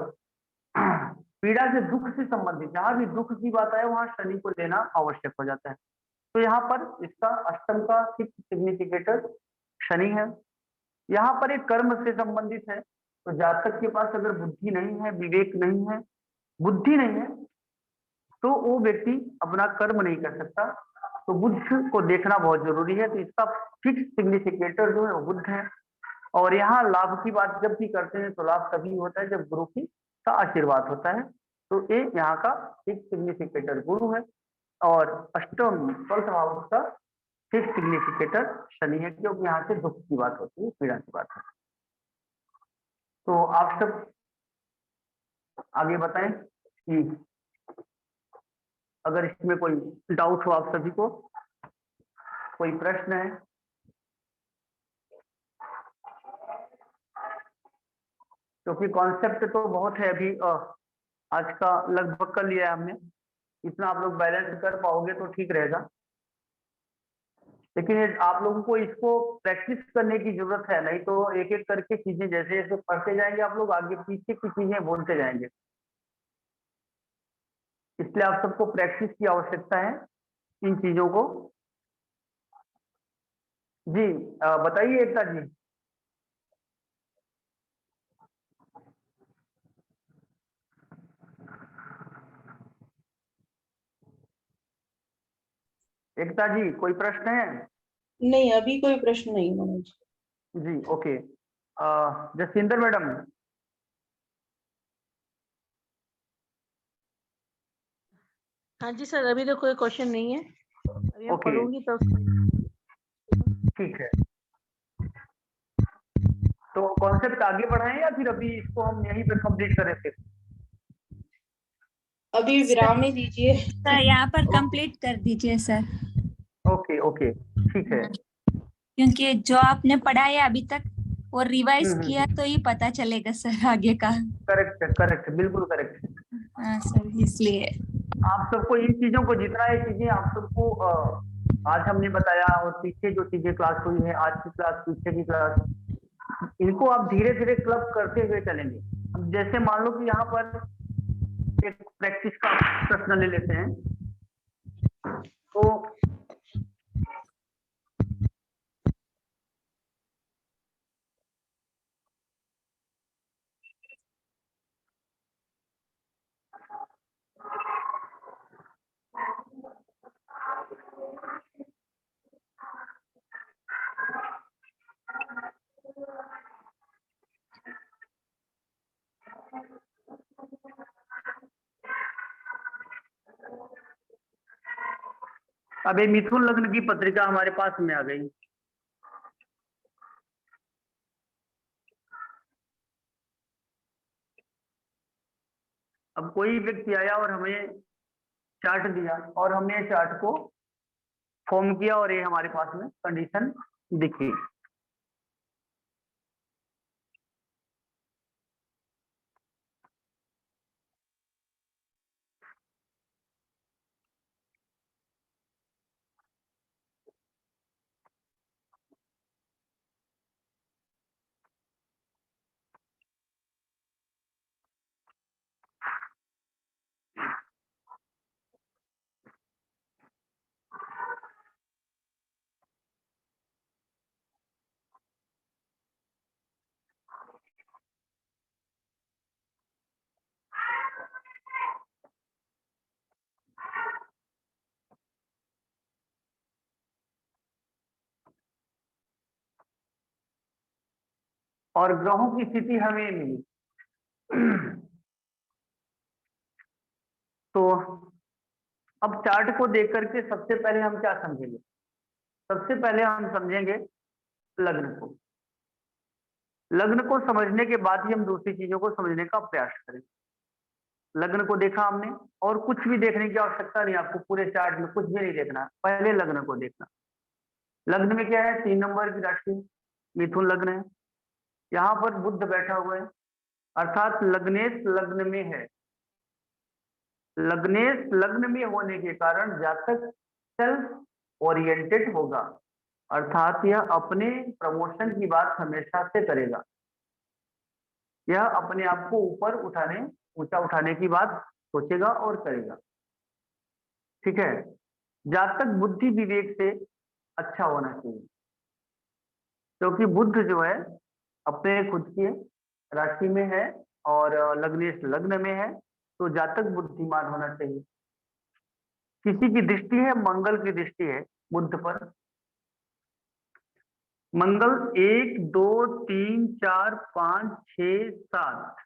A: पीड़ा से दुख से संबंधित, जहां भी दुख की बात आए वहां शनि को लेना आवश्यक हो जाता है। तो यहाँ पर इसका अष्टम का फिक्स सिग्निफिकेटर शनि है। यहाँ पर एक कर्म से संबंधित है, तो जातक के पास अगर बुद्धि नहीं है, विवेक नहीं है, बुद्धि नहीं है, तो वो व्यक्ति अपना कर्म नहीं कर सकता। तो बुद्ध को देखना बहुत जरूरी है। तो इसका फिक्स सिग्निफिकेटर जो है वो बुद्ध है। और यहाँ लाभ की बात जब भी करते हैं तो लाभ तभी होता है जब गुरु की का आशीर्वाद होता है। तो ये यहाँ का फिक्स सिग्निफिकेटर गुरु है और अष्टम 12th हाउस का फिक्स सिग्निफिकेटर शनि है, क्योंकि यहाँ से दुख की बात होती है, पीड़ा की बात होती है। तो आप सब आगे बताएं कि अगर इसमें कोई डाउट हो आप सभी को, कोई प्रश्न है। क्योंकि कॉन्सेप्ट तो बहुत है, अभी आज का लगभग कर लिया है हमने, इतना आप लोग बैलेंस कर पाओगे तो ठीक रहेगा। लेकिन आप लोगों को इसको प्रैक्टिस करने की जरूरत है, नहीं तो एक एक करके चीजें जैसे जैसे पढ़ते जाएंगे आप लोग आगे पीछे की चीजें बोलते जाएंगे। इसलिए आप सबको प्रैक्टिस की आवश्यकता है इन चीजों को। जी बताइए एकता जी। एकता जी कोई प्रश्न है?
H: नहीं, अभी कोई प्रश्न नहीं मनोज
A: जी। Okay, Jaswinder madam.
B: हाँ जी सर, अभी तो कोई क्वेश्चन नहीं है, अभी मैं
A: ओके
B: पढ़ूंगी तो।
A: ठीक है, तो कॉन्सेप्ट आगे बढ़ाएं या फिर अभी इसको हम यहीं पे कंप्लीट करें फिर?
H: अभी विराम ही दीजिए।
G: सर यहाँ पर कंप्लीट कर दीजिए सर।
A: ओके ओके ठीक है।
G: क्योंकि जो आपने पढ़ा है अभी तक और रिवाइज किया तो ही पता चलेगा सर आगे का।
A: करेक्ट करेक्ट, बिल्कुल करेक्ट।
G: हाँ सर, इसलिए
A: आप सबको इन चीजों को जितना ये चीजें आप सबको आज हमने बताया और पीछे जो चीजें क्लास हुई है, आज की क्लास पीछे की क्लास, इनको आप धीरे धीरे क्लब करते हुए चलेंगे। अब जैसे मान लो कि यहाँ पर एक प्रैक्टिस का प्रश्न ले लेते हैं, तो अब ये मिथुन लग्न की पत्रिका हमारे पास में आ गई। अब कोई व्यक्ति आया और हमें चार्ट दिया और हमने चार्ट को फॉर्म किया और ये हमारे पास में कंडीशन दिखी। और ग्रहों की स्थिति हमें मिली। तो अब चार्ट को देख करके सबसे पहले हम क्या समझेंगे? सबसे पहले हम समझेंगे लग्न को। लग्न को समझने के बाद ही हम दूसरी चीजों को समझने का प्रयास करें। लग्न को देखा हमने, और कुछ भी देखने की आवश्यकता नहीं, आपको पूरे चार्ट में कुछ भी नहीं देखना, पहले लग्न को देखना। लग्न में क्या है, 3 नंबर की राशि मिथुन लग्न है, यहाँ पर बुध बैठा हुआ है, अर्थात लग्नेश लग्न में है। लग्नेश लग्न में होने के कारण जातक सेल्फ ओरिएंटेड होगा, अर्थात यह अपने प्रमोशन की बात हमेशा से करेगा, यह अपने आप को ऊपर उठाने, ऊंचा उठाने की बात सोचेगा और करेगा। ठीक है, जातक बुद्धि विवेक से अच्छा होना चाहिए, क्योंकि बुध जो है अपने खुद की राशि में है और लग्नेश लग्न में है, तो जातक बुद्धिमान होना चाहिए। किसी की दृष्टि है, मंगल की दृष्टि है बुध पर। मंगल 1 2 3 4 5 6 7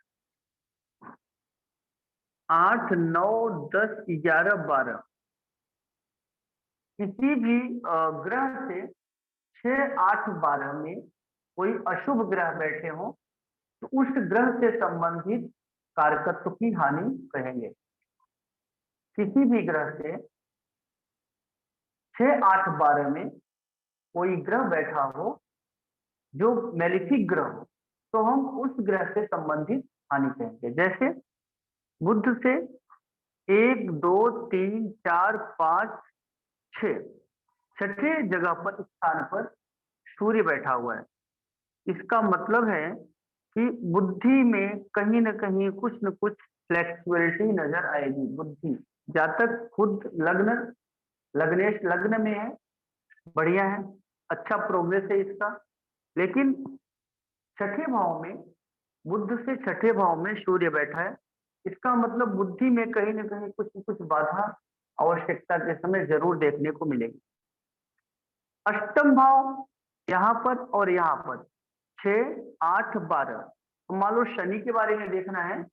A: 8 9 10 11 12 किसी भी ग्रह से 6 8 12 में कोई अशुभ ग्रह बैठे हो तो उस ग्रह से संबंधित कारकत्व की हानि कहेंगे। किसी भी ग्रह से 6 8 12 में कोई ग्रह बैठा हो जो मैलिफिक ग्रह हो, तो हम उस ग्रह से संबंधित हानि कहेंगे। जैसे बुध से 1 2 3 4 5 6 छठे जगह पर स्थान पर सूर्य बैठा हुआ है। इसका मतलब है कि बुद्धि में कहीं न कहीं कुछ न कुछ फ्लेक्सिबिलिटी नजर आएगी। बुद्धि, जातक खुद लग्न लग्नेश लग्न में है, बढ़िया है, अच्छा प्रोग्रेस है इसका, लेकिन छठे भाव में, बुध से छठे भाव में सूर्य बैठा है। इसका मतलब बुद्धि में कहीं न कहीं कुछ न कुछ बाधा आवश्यकता के समय जरूर देखने को मिलेगी। अष्टम भाव यहाँ पर और यहाँ पर 6 8 12, तो मान लो शनि के बारे में देखना है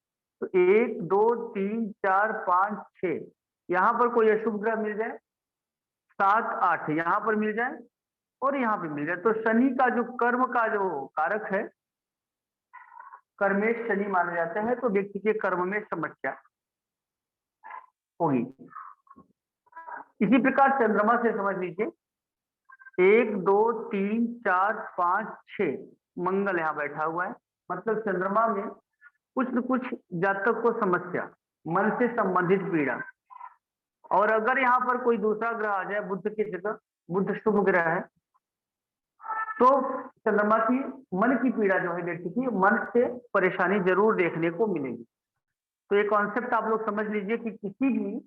A: तो 1 2 3 4 5 6 यहाँ पर कोई अशुभ ग्रह मिल जाए, 7 8 यहाँ पर मिल जाए और यहाँ पे मिल जाए, तो शनि का जो कर्म का जो कारक है, कर्मेश शनि माना जाता है, तो व्यक्ति के कर्म में समस्या होगी। इसी प्रकार चंद्रमा से समझ लीजिए 1 2 3 4 5 6 मंगल यहाँ बैठा हुआ है, मतलब चंद्रमा में कुछ न कुछ जातक को समस्या, मन से संबंधित पीड़ा। और अगर यहाँ पर कोई दूसरा ग्रह आ जाए बुध की जगह, बुध शुभ ग्रह है, तो चंद्रमा की मन की पीड़ा जो है व्यक्ति की, मन से परेशानी जरूर देखने को मिलेगी। तो ये कॉन्सेप्ट आप लोग समझ लीजिए कि किसी भी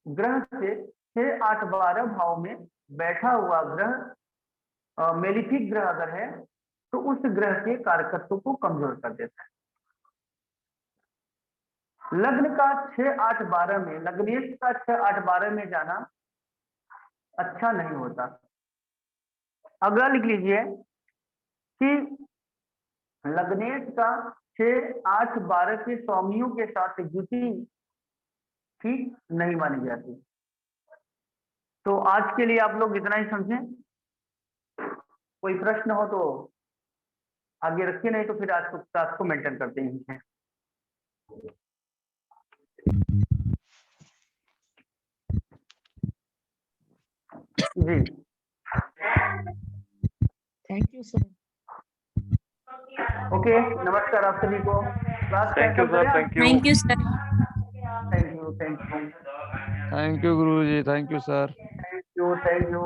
A: ग्रह से 6 8 12 भाव में बैठा हुआ ग्रह मेलिफिक ग्रह अगर है तो उस ग्रह के कारकत्व को कमजोर कर देता है। लग्न का 6 8 12 में, लग्नेश का 6 8 12 में जाना अच्छा नहीं होता। अगला लिख लीजिए कि लग्नेश का 6 8 12 के स्वामियों के साथ युति ठीक नहीं मानी जाती। तो आज के लिए आप लोग इतना ही समझें। कोई प्रश्न हो तो आगे रखिए, नहीं तो फिर आज को क्लास को मेंटेन करते हैं। जी
B: थैंक यू सर।
A: ओके, नमस्कार आप सभी को। Class
E: thank you sir, thank you.
G: Thank you sir.
A: Thank you, thank you,
F: thank you Guruji, thank you sir.
A: Thank you, thank you.